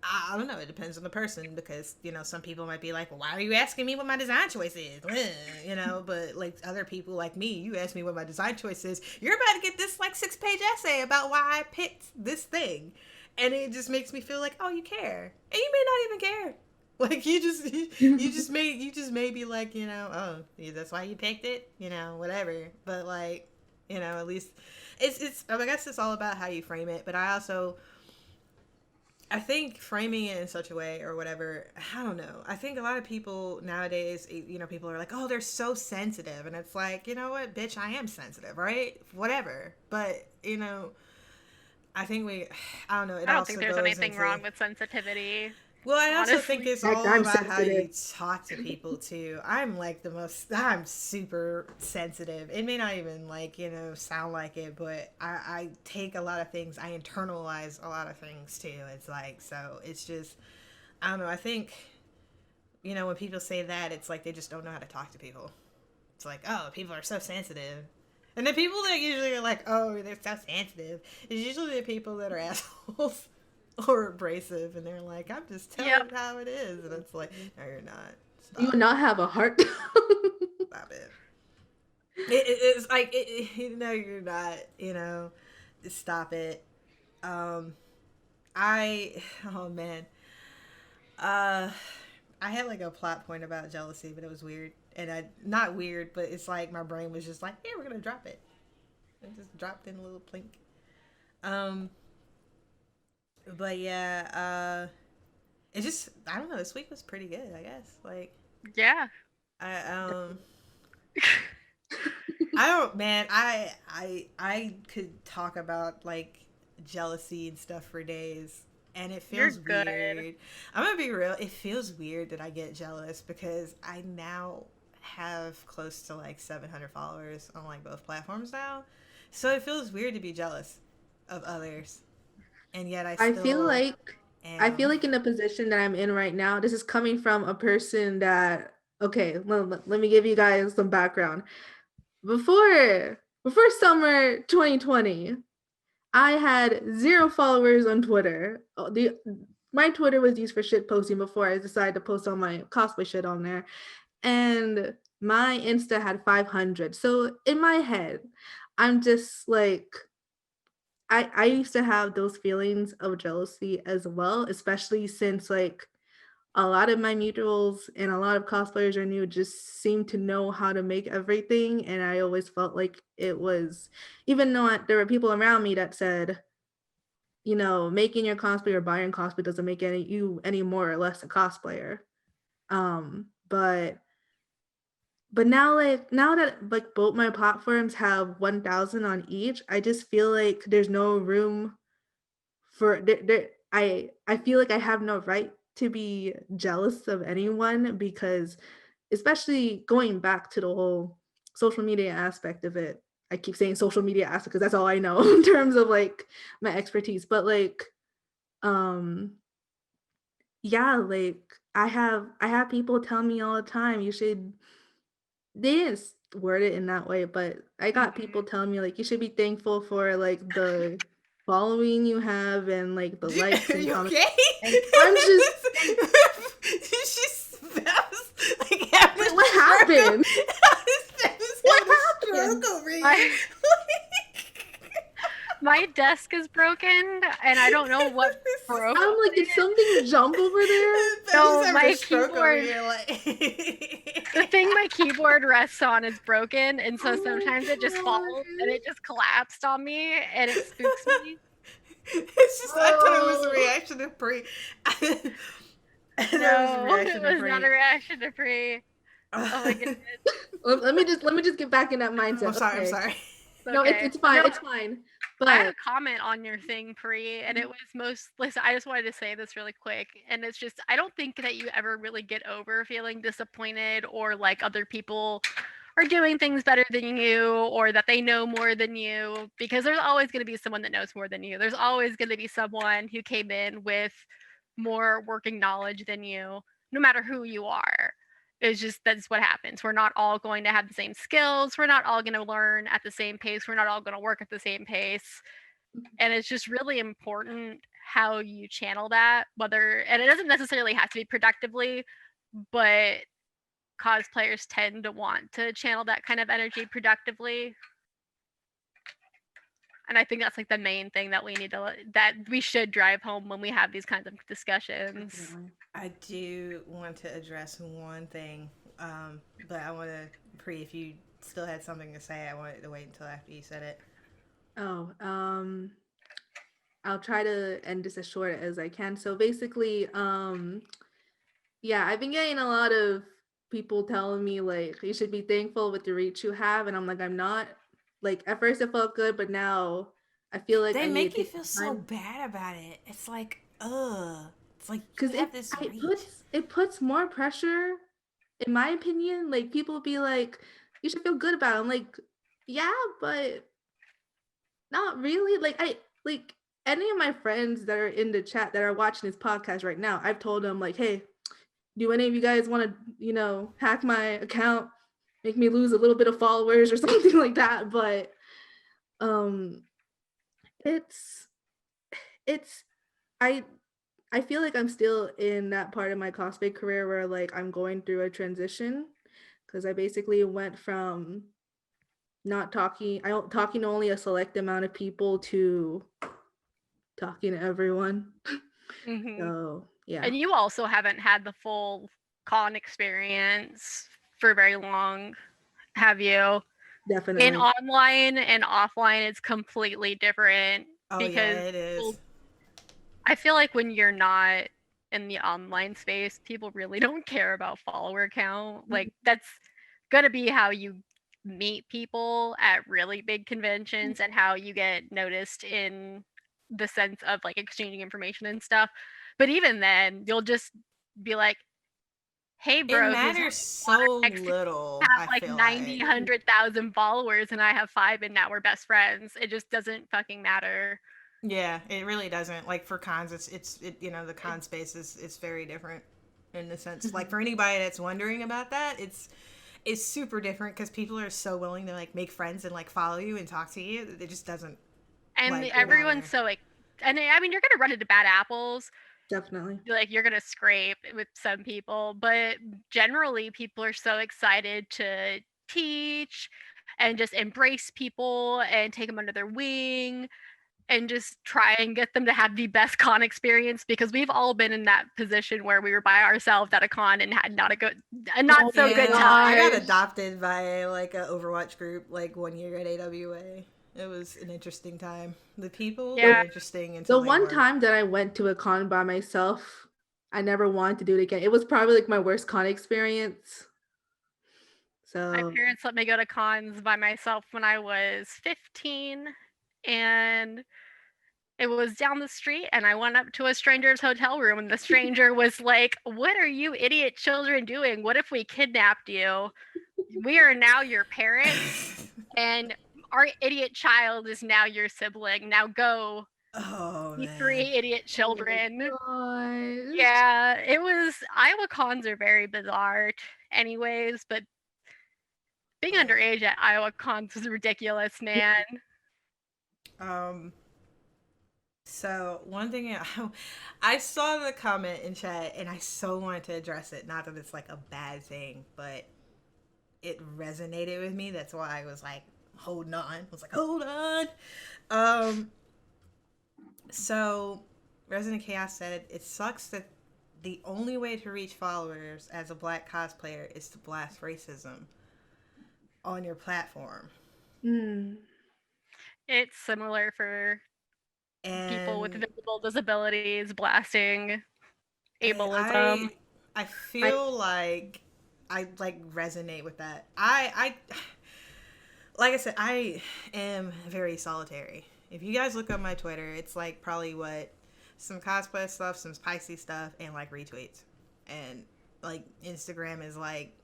I don't know. It depends on the person because some people might be like, well, "Why are you asking me what my design choice is?" But like other people like me, you ask me what my design choice is, you're about to get this like 6-page essay about why I picked this thing, and it just makes me feel like, oh, you care, and you may not even care. Like you just may be like oh, yeah, that's why you picked it, whatever. But like at least it's I guess it's all about how you frame it. But I think framing it in such a way or whatever, I don't know. I think a lot of people nowadays, people are like, oh, they're so sensitive. And it's like, you know what, bitch, I am sensitive, right? Whatever. But, I think I don't know. It I don't think also there's goes anything into, wrong with sensitivity, well, I also think honestly. it's Heck, all I'm about how sensitive. you talk to people too. I'm super sensitive. It may not even sound like it, but I take a lot of things, I internalize a lot of things too. It's like, so it's just, I don't know. I think, when people say that, it's like they just don't know how to talk to people. It's like, oh, people are so sensitive. And the people that usually are like, oh, they're so sensitive, is usually the people that are assholes or abrasive, and they're like, I'm just telling Yep. you how it is. And it's like, no, you're not. You would Stop. not have a heart. Stop it. It's like, no, you're not, stop it. Um, oh man. Uh, I had like a plot point about jealousy, but it was weird. And not weird, but it's like my brain was just like, yeah, we're gonna drop it. It just dropped in a little plink. Um, but yeah, it just, I don't know. This week was pretty good, I guess. Like, Yeah. I I don't, man. I could talk about like jealousy and stuff for days, and it You're feels good. weird. I'm gonna be real. It feels weird that I get jealous because I now have close to like 700 followers on like both platforms now, so it feels weird to be jealous of others, and yet I I feel still like I feel am. like in the position that I'm in right now, this is coming from a person that okay, let me give you guys some background. Before summer 2020, I had 0 followers on Twitter. My Twitter was used for shit posting before I decided to post all my cosplay shit on there. And my Insta had 500. So in my head, I'm just like I used to have those feelings of jealousy as well, especially since like a lot of my mutuals and a lot of cosplayers are new just seem to know how to make everything, and I always felt like it was, even though there were people around me that said, making your cosplay or buying cosplay doesn't make you any more or less a cosplayer. But now that like both my platforms have 1,000 on each, I just feel like there's no room for I feel like I have no right to be jealous of anyone because especially going back to the whole social media aspect of it. I keep saying social media aspect because that's all I know in terms of like my expertise. But like um yeah, like I have people tell me all the time you should, they didn't word it in that way, but I got people Mhm. telling me like you should be thankful for like the following you have and like the likes Are and you comments. okay? And I'm just and That was like having wait, a what stroke. happened? I was What having a happened? stroke over here. My my desk is broken, and I don't know what broke. I'm like, did something jump over there? I was No, having a my stroke over keyboard. here, like. The thing my keyboard rests on is broken, and so Oh sometimes it just my falls, and it just collapsed on me, and it spooks me. It's just, I thought it was a god. reaction to pre. I thought it was a No, reaction it to was not pre. a reaction to free. Oh my goodness. Let me just get back in that mindset. I'm sorry. I'm Okay. sorry. No, Okay. it's fine. No, It's fine. I had But a comment on your thing, Pri, and it was listen, I just wanted to say this really quick. And it's just, I don't think that you ever really get over feeling disappointed or like other people are doing things better than you or that they know more than you, because there's always going to be someone that knows more than you. There's always going to be someone who came in with more working knowledge than you, no matter who you are. It's just that's what happens. We're not all going to have the same skills. We're not all going to learn at the same pace. We're not all going to work at the same pace. And it's just really important how you channel that, whether, and it doesn't necessarily have to be productively, but cosplayers tend to want to channel that kind of energy productively. And I think that's like the main thing that that we should drive home when we have these kinds of discussions. definitely. I do want to address one thing, but I want to, Pri, if you still had something to say, I wanted to wait until after you said it. Oh, I'll try to end this as short as I can. So basically, yeah, I've been getting a lot of people telling me like you should be thankful with the reach you have, and I'm like, I'm not. Like at first it felt good, but now I feel like They I need make to you take feel my so time bad about it. It's like, ugh. It's like you because have this reach. it puts more pressure, in my opinion. Like people be like, you should feel good about it. I'm like, yeah, but not really. Like any of my friends that are in the chat that are watching this podcast right now, I've told them like, hey, do any of you guys want to, hack my account, make me lose a little bit of followers or something like that? But um it's it's I I feel like I'm still in that part of my cosplay career where like I'm going through a transition because I basically went from not talking, I don't talking to only a select amount of people to talking to everyone. Mm-hmm. So yeah, And you also haven't had the full con experience for very long, have you? In definitely. online and offline, it's completely different Oh, yeah, because it is. I feel like when you're not in the online space, people really don't care about follower count. Like that's gonna be how you meet people at really big conventions and how you get noticed in the sense of like exchanging information and stuff. But even then, you'll just be like, "Hey, It bro, who's matters so next to little, have I like feel 90, like. 100,000 followers and I have 5 and now we're best friends." It just doesn't fucking matter. Yeah, it really doesn't. Like for cons, the con space is it's very different in the sense. Like for anybody that's wondering about that, it's super different because people are so willing to like make friends and like follow you and talk to you. It just doesn't And like everyone's matter. so like, and I mean, you're gonna run into bad apples. Definitely. Like you're gonna scrape with some people, but generally, people are so excited to teach and just embrace people and take them under their wing and just try and get them to have the best con experience because we've all been in that position where we were by ourselves at a con and had a not Oh so my good Yeah, time. I got gosh. adopted by like a Overwatch group like 1 year at AWA. It was an interesting time. The people The were Yeah, interesting the until they one weren't. time that I went to a con by myself, I never wanted to do it again. It was probably like my worst con experience. my So parents let me go to cons by myself when I was 15, and it was down the street, and I went up to a stranger's hotel room, and the stranger was like, "What are you idiot children doing? What if we kidnapped you? We are now your parents, and our idiot child is now your sibling. Now go, Oh you man. three idiot oh my children." gosh. Yeah, it was. Iowa cons are very bizarre, anyways, but being Yeah. underage at Iowa cons was ridiculous, man. Um. So one thing I saw the comment in chat and I so wanted to address it. Not that it's like a bad thing, but it resonated with me. That's why I was like holding on. I was like, hold on. Um. So Resident Chaos said it sucks that the only way to reach followers as a black cosplayer is to blast racism on your platform. Mm. It's similar for people with And visible disabilities blasting and ableism. I I feel like I like resonate with that. I like I said, I am very solitary. If you guys look up my Twitter, it's like probably what some cosplay stuff, some spicy stuff, and like retweets, and like Instagram is like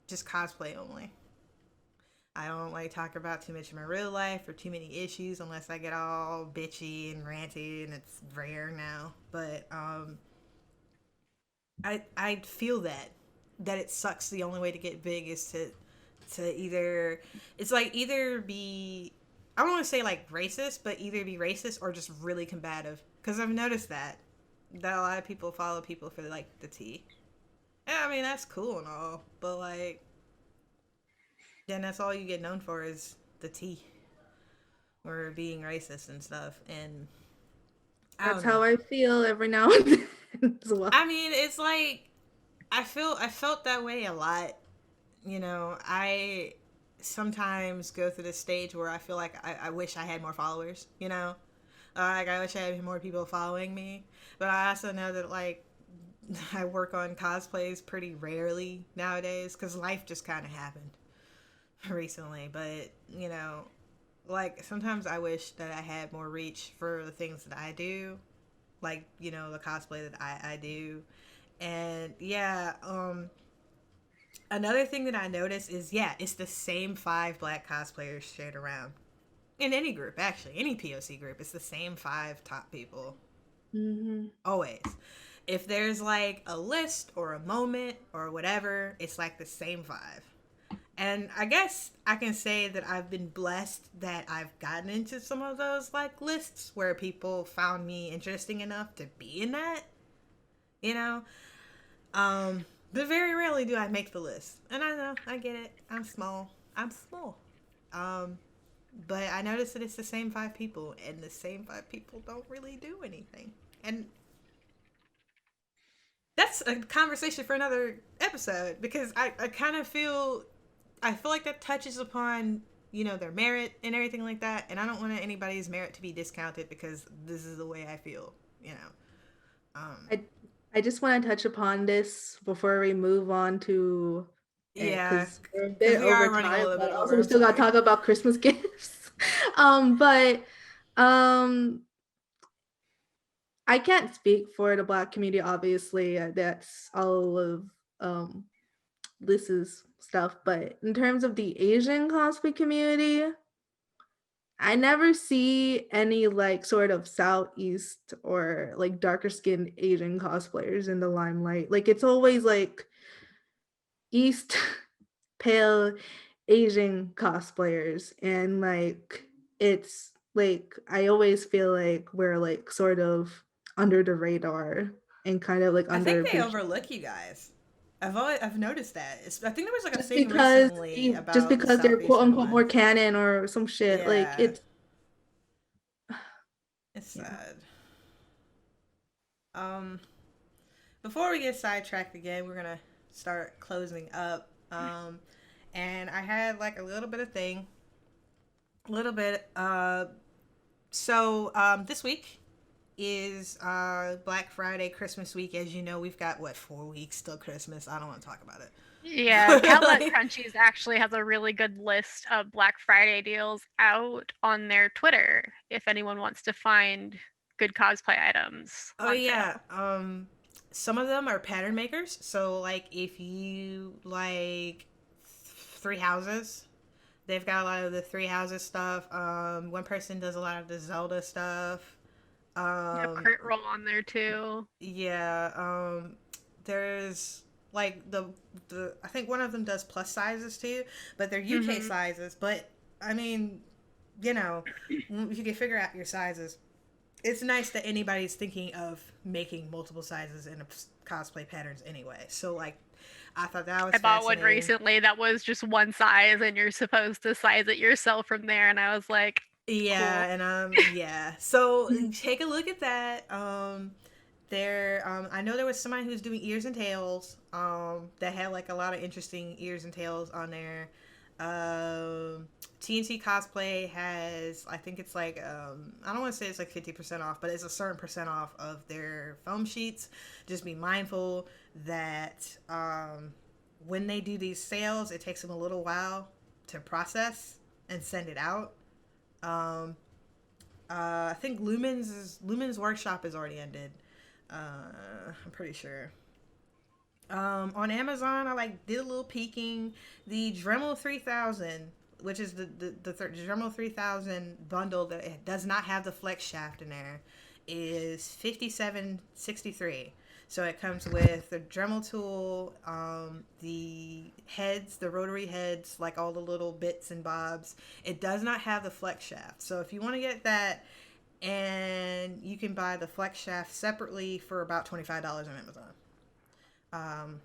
just cosplay only. I don't like talk about too much of my real life or too many issues unless I get all bitchy and ranty, and it's rare now. But I feel that it sucks. The only way to get big is to either it's like either be I don't want to say like racist, but either be racist or just really combative. Because I've noticed that a lot of people follow people for like the tea. Yeah, I mean that's cool and all, but like then that's all you get known for is the tea or being racist and stuff. And I That's don't know. how I feel every now and then as well. I mean, it's like I felt that way a lot. You know, I sometimes go through this stage where I feel like I wish I had more followers. You know, like I wish I had more people following me. But I also know that like I work on cosplays pretty rarely nowadays because life just kind of happened recently. But you know, like sometimes I wish that I had more reach for the things that I do, like you know the cosplay that I do, and yeah, another thing that I noticed is yeah, it's the same five black cosplayers shared around in any group actually, any POC group. It's the same five top people Hmm. always. If there's like a list or a moment or whatever, it's like the same five. And I guess I can say that I've been blessed that I've gotten into some of those like lists where people found me interesting enough to be in that, you know? But very rarely do I make the list. And I know, I get it. I'm small. I'm small. Um, but I noticed that it's the same five people, and the same five people don't really do anything. And that's a conversation for another episode because I kind of feel I feel like that touches upon you know their merit and everything like that, and I don't want anybody's merit to be discounted because this is the way I feel, you know. I I just want to touch upon this before we move on to it Yeah, because we're a because bit we are over running a time, little bit but also over. we I'm still got to sorry. talk about Christmas gifts. But um, I can't speak for the Black community. Obviously, that's all of um Liz's stuff. But in terms of the Asian cosplay community, I never see any like sort of Southeast or like darker skinned Asian cosplayers in the limelight. Like it's always like East pale Asian cosplayers, and like it's like I always feel like we're like sort of under the radar and kind of like I think they underappreciated. overlook you guys. I've noticed that. I think there was like a Just thing because recently just about the because they're quote southeastern unquote more ones. canon or some shit. Like Yeah, it's yeah. sad. Um, Before we get sidetracked again, we're gonna start closing up. And I had like a little bit of thing, a little bit. This week is Black Friday, Christmas week. As you know, we've got what 4 weeks till Christmas. I don't want to talk about it. Yeah, Cat Like, Crunchies actually has a really good list of Black Friday deals out on their Twitter if anyone wants to find good cosplay items oh on yeah. sale. Some of them are pattern makers. So like if you like three houses, they've got a lot of the three houses stuff. One person does a lot of the Zelda stuff. They have Um, Crit Roll on there too. yeah. There's like the I think one of them does plus sizes too, but they're UK Hmm. sizes. But I mean, you know, if you can figure out your sizes, it's nice that anybody's thinking of making multiple sizes in a cosplay patterns anyway. So like, I thought that was I bought one fascinating. recently that was just one size and you're supposed to size it yourself from there, and I was like, Yeah, cool. and yeah. So take a look at that. I know there was somebody who's doing ears and tails. That had like a lot of interesting ears and tails on there. TNT cosplay has, I think it's like, I don't want to say it's like 50% off, but it's a certain percent off of their foam sheets. Just be mindful that when they do these sales, it takes them a little while to process. and send it out. Um, I think Lumen's workshop is already ended. I'm pretty sure. On Amazon, I like did a little peeking. The Dremel 3000, which is the Dremel 3000 bundle that it does not have the flex shaft in there, is 57.63. So it comes with the Dremel tool, the heads, the rotary heads, like all the little bits and bobs. It does not have the flex shaft. So if you want to get that, and you can buy the flex shaft separately for about $25 on Amazon. Um,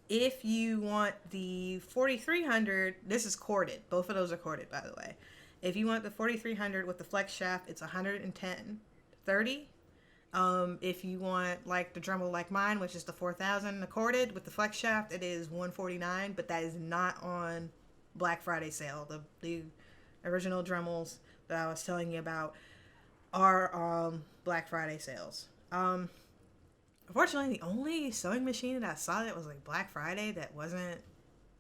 if you want the 4300, this is corded. Both of those are corded, by the way. If you want the 4300 with the flex shaft, it's 110.30. If you want like the Dremel like mine, which is the 4000 the corded with the flex shaft, it is 149, but that is not on Black Friday sale. The original Dremels that I was telling you about are Black Friday sales. Unfortunately, the only sewing machine that I saw that was like Black Friday that wasn't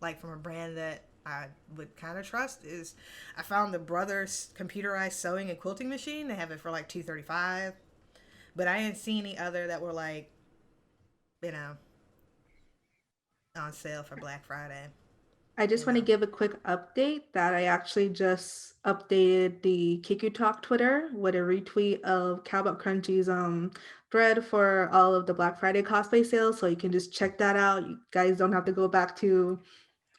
like from a brand that I would kind of trust is I found the Brothers computerized sewing and quilting machine. They have it for like $235, but I didn't see any other that were like, you know, on sale for Black Friday. I just want to give a quick update that I actually just updated the Kigu Talk Twitter with a retweet of Cowboy Crunchy's thread for all of the Black Friday cosplay sales. So you can just check that out. You guys don't have to go back to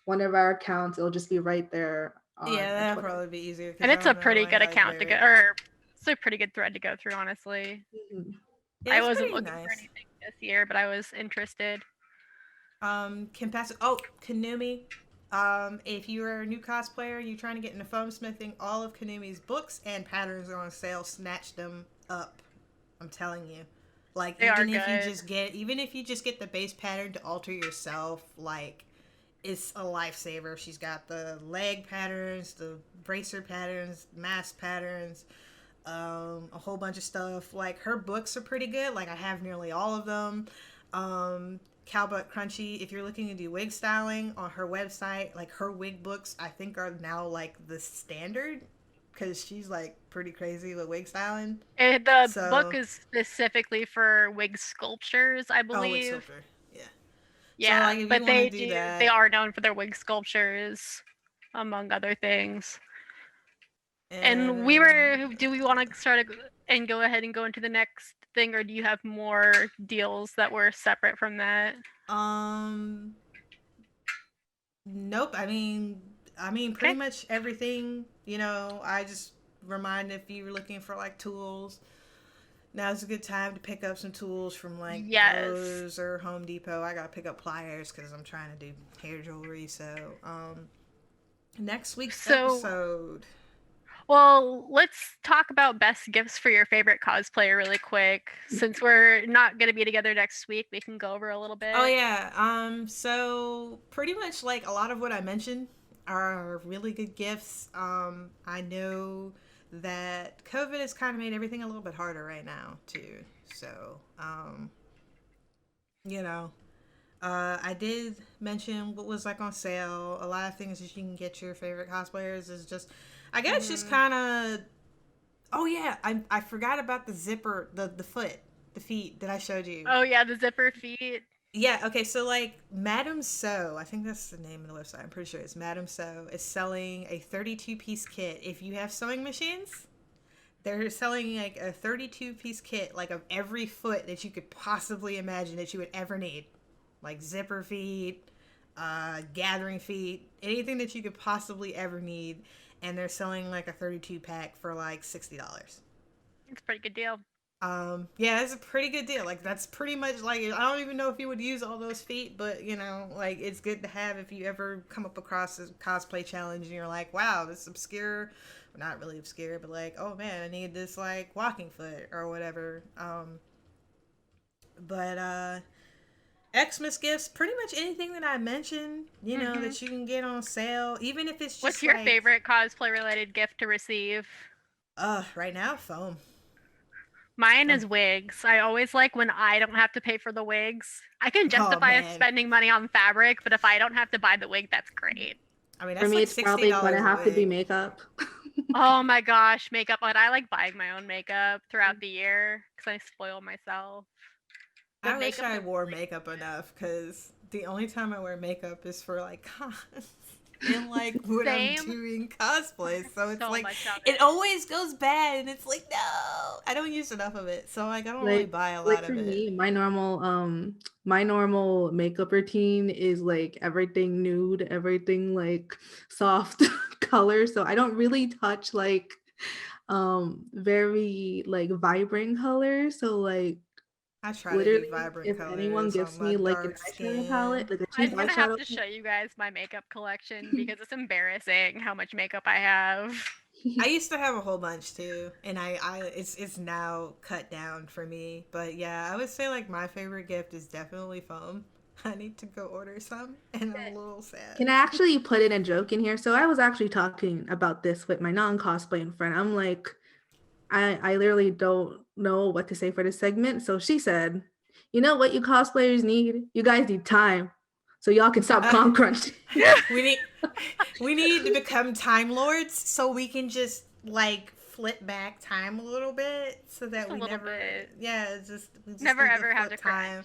one of our accounts. It'll just be right there on Yeah, our that'll Twitter. probably be easier. And I it's a don't know pretty like good how account to go, lyrics. or it's a pretty good thread to go through, honestly. Mhm. Yeah, I it's wasn't pretty looking for nice. anything this year, but I was interested. Kanumi. If you're a new cosplayer, you're trying to get into foam smithing, all of Kanumi's books and patterns are on sale. Snatch them up. I'm telling you. Like They are even if you just get the base pattern to alter yourself, like it's a lifesaver. She's got the leg patterns, the bracer patterns, mask patterns, a whole bunch of stuff. Like her books are pretty good. Like I have nearly all of them. Cowbutt Crunchy, if you're looking to do wig styling on her website, like her wig books, I think are now like the standard because she's like pretty crazy with wig styling. The book So, is specifically for wig sculptures, I oh, wig believe. sculptor, yeah. So Yeah, like if you but want to they do they that, are known for their wig sculptures, among other things. And and do we want to and go ahead and go into the next thing, or do you have more deals that were separate from that? um, nope. Pretty Okay. much everything. I just remind if you're looking for like tools. Now's a good time to pick up some tools from like Yes. Lowe's or Home Depot. I gotta pick up pliers because I'm trying to do hair jewelry. So, next week's So, episode. well, let's talk about best gifts for your favorite cosplayer really quick. Since we're not going to be together next week, we can go over a little bit. Oh yeah. So pretty much like a lot of what I mentioned are really good gifts. I know that COVID has kind of made everything a little bit harder right now too. So, you know, I did mention what was like on sale. A lot of things that you can get your favorite cosplayers is just, I guess, just kind of. Oh yeah, I forgot about the zipper, the feet that I showed you. Oh yeah, the zipper feet. Yeah, okay, so like Madame So, I think that's the name of the website. I'm pretty sure it's Madame So is selling a 32-piece kit. If you have sewing machines, they're selling like a 32-piece kit, like of every foot that you could possibly imagine that you would ever need. Like zipper feet, gathering feet, anything that you could possibly ever need. And they're selling like a 32 pack for like $60. It's a pretty good deal. Yeah, it's a pretty good deal. Like that's pretty much like I don't even know if you would use all those feet, but like it's good to have if you ever come up across a cosplay challenge and you're like, wow, this is obscure, well, not really obscure, but like, oh man, I need this like walking foot or whatever. But Xmas gifts, pretty much anything that I mentioned, that you can get on sale, even if it's just What's your like, favorite cosplay related gift to receive? right now, foam. Mine Um, is wigs. I always like when I don't have to pay for the wigs. I can oh justify man, spending money on fabric, but if I don't have to buy the wig, that's great. I mean, For that's me, like it's probably $60 gonna a have to be wig. makeup. Oh my gosh, makeup. But I like buying my own makeup throughout the year because I spoil myself. I But wish makeup I is wore makeup enough because the only time I wear makeup is for like cons and like when I'm same. doing cosplay. So it's So like much of it it. always goes bad, and it's like no, I don't use enough of it, so like I don't really Like buy a like lot for of it. me, my normal makeup routine is like everything nude, everything like soft color. So I don't really touch like very like vibrant colors. So like I try to do literally vibrant if anyone colors on gives my me like an dark eyeshadow skin. palette, like a cheap I'm gonna have eyeshadow to show you guys my makeup collection because it's embarrassing how much makeup I have. I used to have a whole bunch too, and it's now cut down for me. But yeah, I would say like my favorite gift is definitely foam. I need to go order some, and I'm a little sad. Can I actually put in a joke in here? So I was actually talking about this with my non-cosplaying friend. I'm like, I literally don't know what to say for this segment. So she said, you know what you cosplayers need? You guys need time. So y'all can stop Uh, con crunching. we need we need to become time lords so we can just like flip back time a little bit so Just that a we little never bit. we just Never need to ever have flip to crunch. time.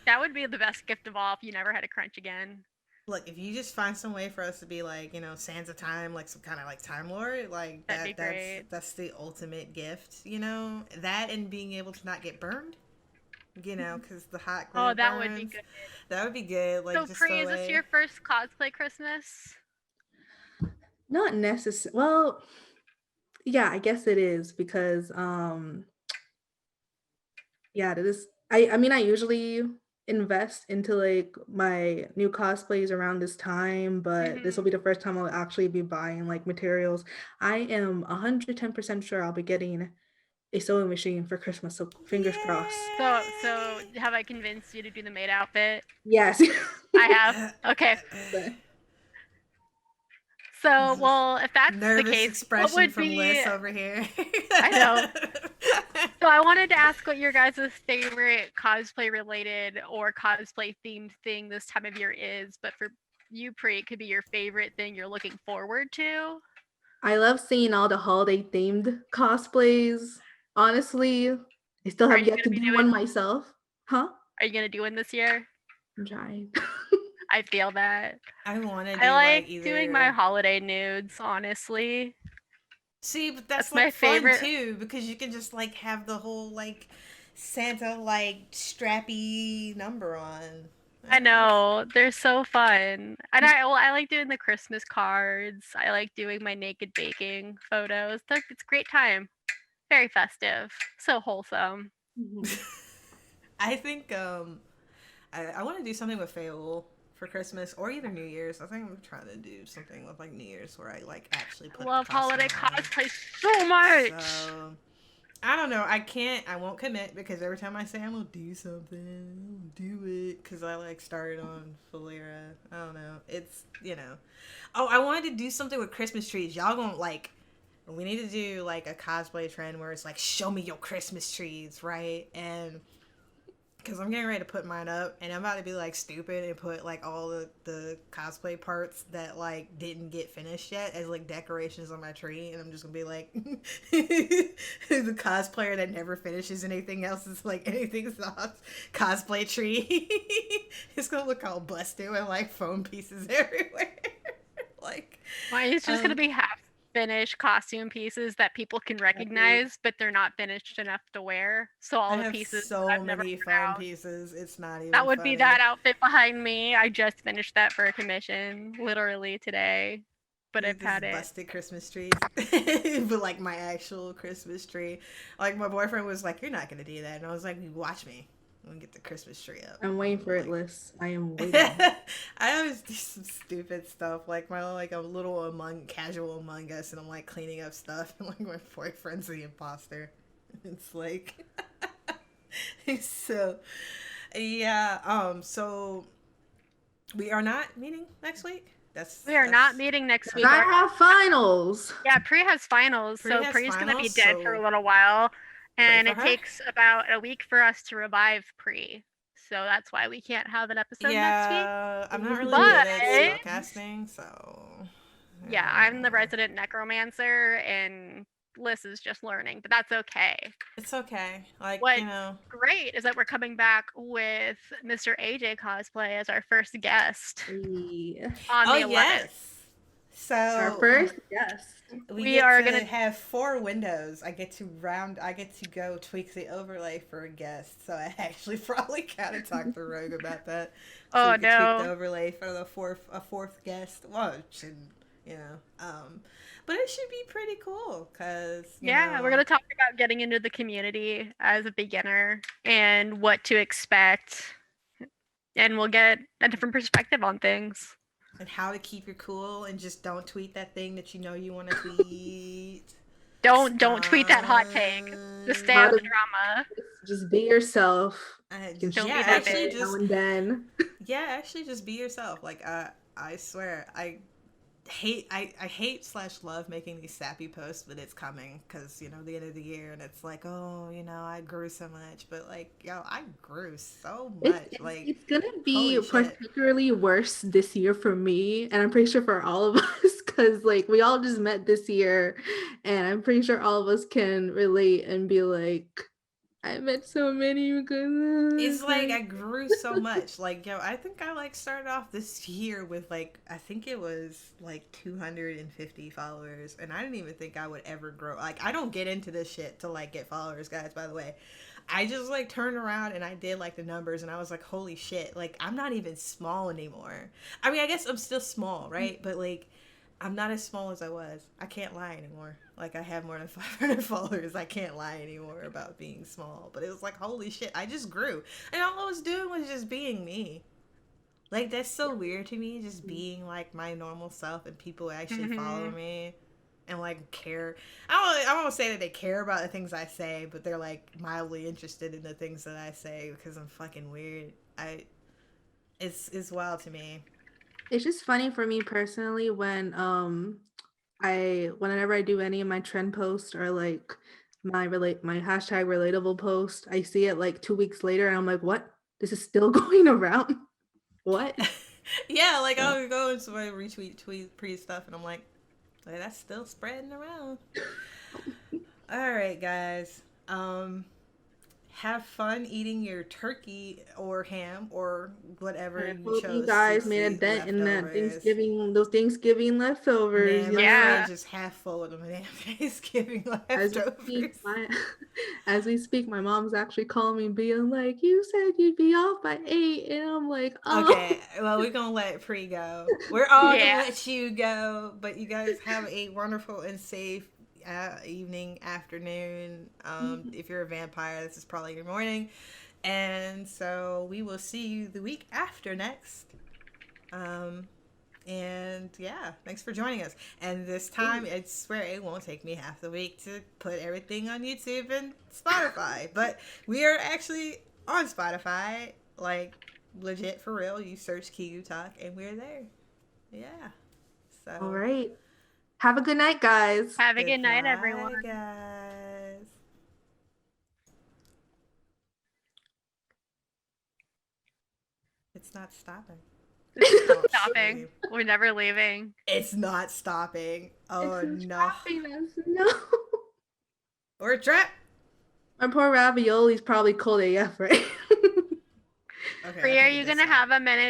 That would be the best gift of all if you never had to crunch again. Look, if you just find some way for us to be like, sands of time, like some kind of like time lord, like That'd be that's great. that's the ultimate gift, that and being able to not get burned, because the hot Oh, glue that would be burns. good. That would be good, So, like just Pri, the is this way. your first cosplay Christmas? Not necessary. Well, yeah, I guess it is because yeah, it is. I mean, I usually invest into like my new cosplays around this time, but this will Hmm. be the first time I'll actually be buying like materials. I am 110% sure I'll be getting a sewing machine for Christmas, so fingers crossed. So have I convinced you to do the maid outfit? Yes. I have. Okay. But So, well, if that's the Nervous case, what expression would from be? Liz over here. I know. So I wanted to ask what your guys' favorite cosplay related or cosplay themed thing this time of year is, but for you, Pri, it could be your favorite thing you're looking forward to. I love seeing all the holiday themed cosplays. Honestly, I still Are have you yet gonna to be do doing? one myself. Huh? Are you gonna do one this year? I'm trying. I feel that. I want to I do like like doing my either. holiday nudes, honestly. See, but that's That's like my fun favorite. too because you can just like have the whole like Santa like strappy number on. I know, they're so fun. And I like doing the Christmas cards. I like doing my naked baking photos. It's a great time. Very festive. So wholesome. Mhm. I think I want to do something with Fayeul for Christmas or either New Year's. I think I'm trying to do something with like New Year's where I like actually I put the love holiday costume on. cosplay so much. So I don't know. I won't commit because every time I say I'm gonna do something, I'll do it because I like started on Falera. I don't know. It's. Oh, I wanted to do something with Christmas trees. Y'all gonna like. We need to do like a cosplay trend where it's like, show me your Christmas trees, right? And because I'm getting ready to put mine up, and I'm about to be like stupid and put like all the cosplay parts that like didn't get finished yet as like decorations on my tree, and I'm just gonna be like the cosplayer that never finishes anything else is like anything's not cosplay tree. It's gonna look all busted with like foam pieces everywhere. like, Mine's just gonna um, be half finished costume pieces that people can Exactly. recognize, but they're not finished enough to wear. So all I the have pieces that so I've never many worn foam out. pieces. It's not That even would be funny. that outfit behind me. I just finished that for a commission, literally today. But I've This had it. busted Christmas trees, but like my actual Christmas tree. Like my boyfriend was like, "You're not gonna do that," and I was like, "Watch me. I'm gonna get the Christmas tree up." I'm waiting for it, Like, Liz. I am waiting. I always do some stupid stuff, like my like a little casual Among Us, and I'm like cleaning up stuff, and like my boyfriend's the imposter. It's like, so yeah. So we are not meeting next week. That's We are not that's meeting next Because week. I Our have finals. Yeah, Pri has finals, Pre so has Pri's gonna be finals, dead for so a little while, pray and for it her. takes about a week for us to revive Pri. So that's why we can't have an episode next week. Yeah, I'm not really Usually good But at spellcasting, so Yeah, I'm the resident necromancer, and Liz is just learning, but that's okay. It's okay. Like, What's you know. great is that we're coming back with Mr. AJ Cosplay as our first guest Yeah. on the 11th. Yes. So Our first guest. we We get are to gonna- have 4 windows. I get to go tweak the overlay for a guest. So I actually probably kind of talked to Rogue about that. So Oh, we could no. tweak the overlay for the fourth guest. Well, it shouldn't, you know. But it should be pretty cool because Yeah, we're gonna talk about getting into the community as a beginner and what to expect, and we'll get a different perspective on things. and how to keep your cool and just don't tweet that thing that you know you want to tweet. Don't tweet that hot take. Just stay out of the drama. Just be yourself. Don't Don't yeah, be that actually bitch. just Now and then. yeah, actually just be yourself. Like I swear, I hate / love making these sappy posts, but it's coming because the end of the year, and it's like, oh, I grew so much, but like, yo, I grew so much. It's gonna be holy shit. particularly worse this year for me, and I'm pretty sure for all of us, because like we all just met this year, and I'm pretty sure all of us can relate and be like, I met so many because It's like I grew so much. Like, yo, I think I started off this year with I think it was 250 followers, and I didn't even think I would ever grow. Like, I don't get into this shit to get followers, guys, by the way. I just turned around and I did the numbers, and I was like, holy shit, I'm not even small anymore. I mean, I guess I'm still small, right? But I'm not as small as I was. I can't lie anymore. I have more than 500 followers. I can't lie anymore about being small. But it was holy shit, I just grew. And all I was doing was just being me. That's so weird to me, just being my normal self, and people actually follow me and care. I won't say that they care about the things I say, but they're mildly interested in the things that I say because I'm fucking weird. It's wild to me. It's just funny for me personally when whenever I do any of my trend posts or my hashtag relatable post, I see it 2 weeks later and I'm like, what? This is still going around? What? Yeah, I'll go and somebody retweet pre stuff, and I'm like, that's still spreading around. All right, guys. Have fun eating your turkey or ham or whatever you chose. You guys made a dent in that those Thanksgiving leftovers. Man, my fridge is half full of them damn Thanksgiving leftovers. As we speak, my mom's actually calling me, being like, "You said you'd be off by 8," and I'm like, "Oh." Okay, well, we're gonna let Pre go. We're all gonna let you go, but you guys have a wonderful and safe evening, afternoon. If you're a vampire, this is probably your morning, and so we will see you the week after next. And yeah, thanks for joining us. And this time, I swear it won't take me half the week to put everything on YouTube and Spotify, but we are actually on Spotify, legit for real. You search Kigu Talk and we're there. Yeah. So all right. Have a good night, guys. Have a good night, everyone. Guys. It's not stopping. It's not stopping. We're never leaving. It's not stopping. Oh, It's no. trapping us. No. We're trapped. My poor ravioli's probably cold AF, right? Okay, Bri, are you gonna have a minute